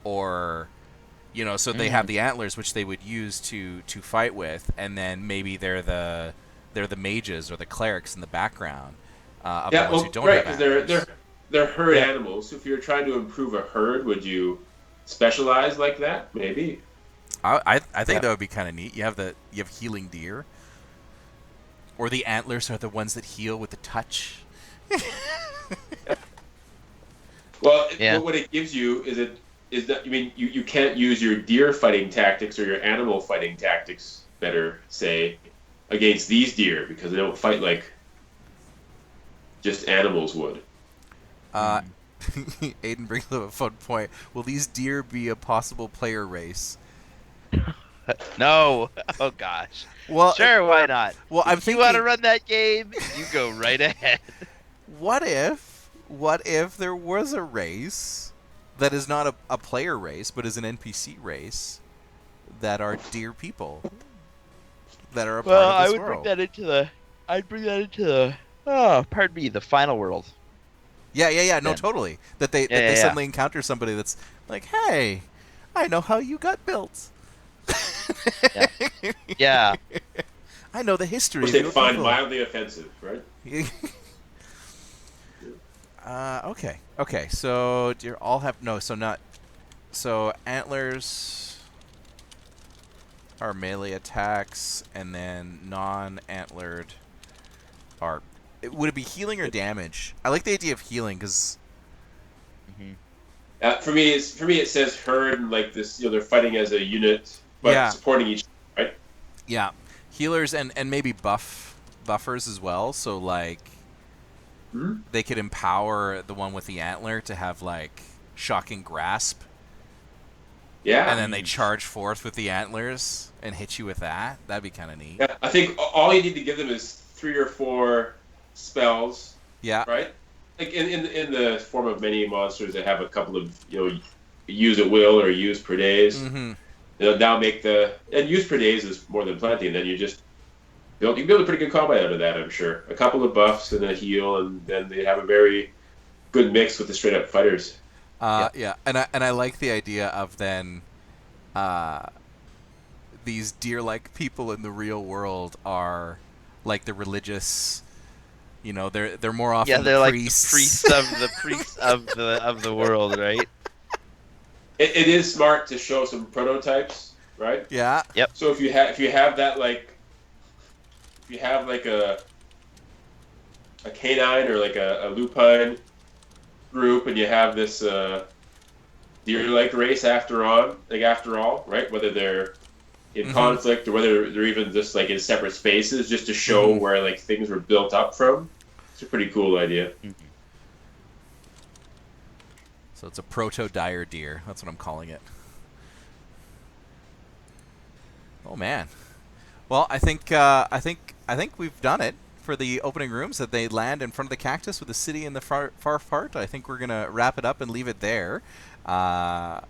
or so they have the antlers which they would use to fight with, and then maybe they're the they're the mages or the clerics in the background of the Yeah, ones who well, don't right, have because antlers. they're herd Yeah. animals. So if you're trying to improve a herd, would you specialize like that? Maybe. I think Yeah. that would be kind of neat. You have healing deer, or the antlers are the ones that heal with the touch. Well, Yeah. what it gives you is that, I mean, you can't use your deer fighting tactics or your animal fighting tactics, better say, against these deer because they don't fight like just animals would. Uh, Aiden brings up a fun point. Will these deer be a possible player race? No. Oh gosh. Well, Sure, why not? well, I'm If you want to thinking, run that game, you go right ahead. what if there was a race that is not a player race but is an NPC race that are deer people that are a Well, part I of this would bring world? that into the. I'd bring that into the. Oh, pardon me, the final world. Yeah. No, Then. totally. That they Yeah, yeah. suddenly encounter somebody that's like, hey, I know how you got built. Yeah. I know the history Which of they your find people. mildly offensive, right? Okay. So do you all have no? So not. So antlers are melee attacks, and then non-antlered are. Would it be healing or damage? I like the idea of healing because Mhm. For me, it says herd and like this. They're fighting as a unit, but Yeah. supporting each. Right? yeah, healers and maybe buffers as well. So like Hmm? they could empower the one with the antler to have like shocking grasp, Yeah. and then they charge forth with the antlers and hit you with that. That'd be kind of neat. Yeah, I think all you need to give them is 3 or 4 spells, Yeah. right? Like in the form of many monsters that have a couple of use at will or use per days. Mm-hmm. They'll now make and use per days is more than plenty, and then you can build a pretty good combat out of that. I'm sure a couple of buffs and a heal, and then they have a very good mix with the straight up fighters. Yeah, and I like the idea of then, these deer-like people in the real world are like the religious. They're more often Yeah, the they're like the priests. priests of the world, right? It is smart to show some prototypes, right? Yeah. So if you have that if you have like a canine or like a lupine group, and you have this deer-like race after all, right? Whether they're in Mhm. conflict or whether they're even just like in separate spaces, just to show Mhm. where like things were built up from. It's a pretty cool idea. So it's a proto-dire deer. That's what I'm calling it. Oh man. Well, I think we've done it for the opening rooms. That they land in front of the cactus with the city in the far part. I think we're gonna wrap it up and leave it there. Man,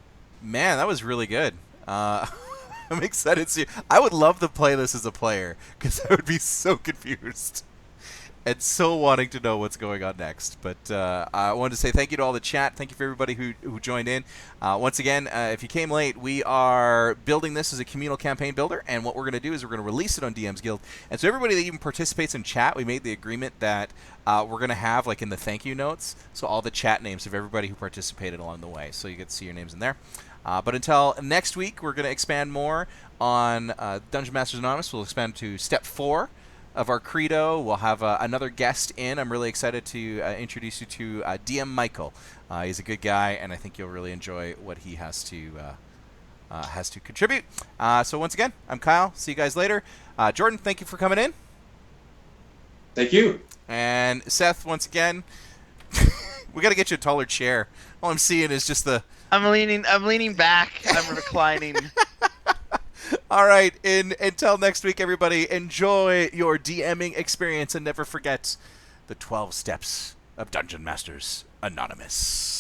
that was really good. I'm excited to see. I would love to play this as a player because I would be so confused and so wanting to know what's going on next. But I wanted to say thank you to all the chat. Thank you for everybody who joined in. Once again, if you came late, we are building this as a communal campaign builder, and what we're going to do is we're going to release it on DM's Guild. And so everybody that even participates in chat, we made the agreement that we're going to have like in the thank you notes, so all the chat names of everybody who participated along the way, so you get to see your names in there. But until next week, we're going to expand more on Dungeon Masters Anonymous. We'll expand to Step 4 of our credo. We'll have another guest in. I'm really excited to introduce you to DM Michael. He's a good guy, and I think you'll really enjoy what he has to contribute. So once again, I'm Kyle. See you guys later. Jordan, thank you for coming in. Thank you. And Seth, once again, we got to get you a taller chair. All I'm seeing is just the... I'm leaning back. I'm reclining. All right, until next week, everybody, enjoy your DMing experience and never forget the 12 steps of Dungeon Masters Anonymous.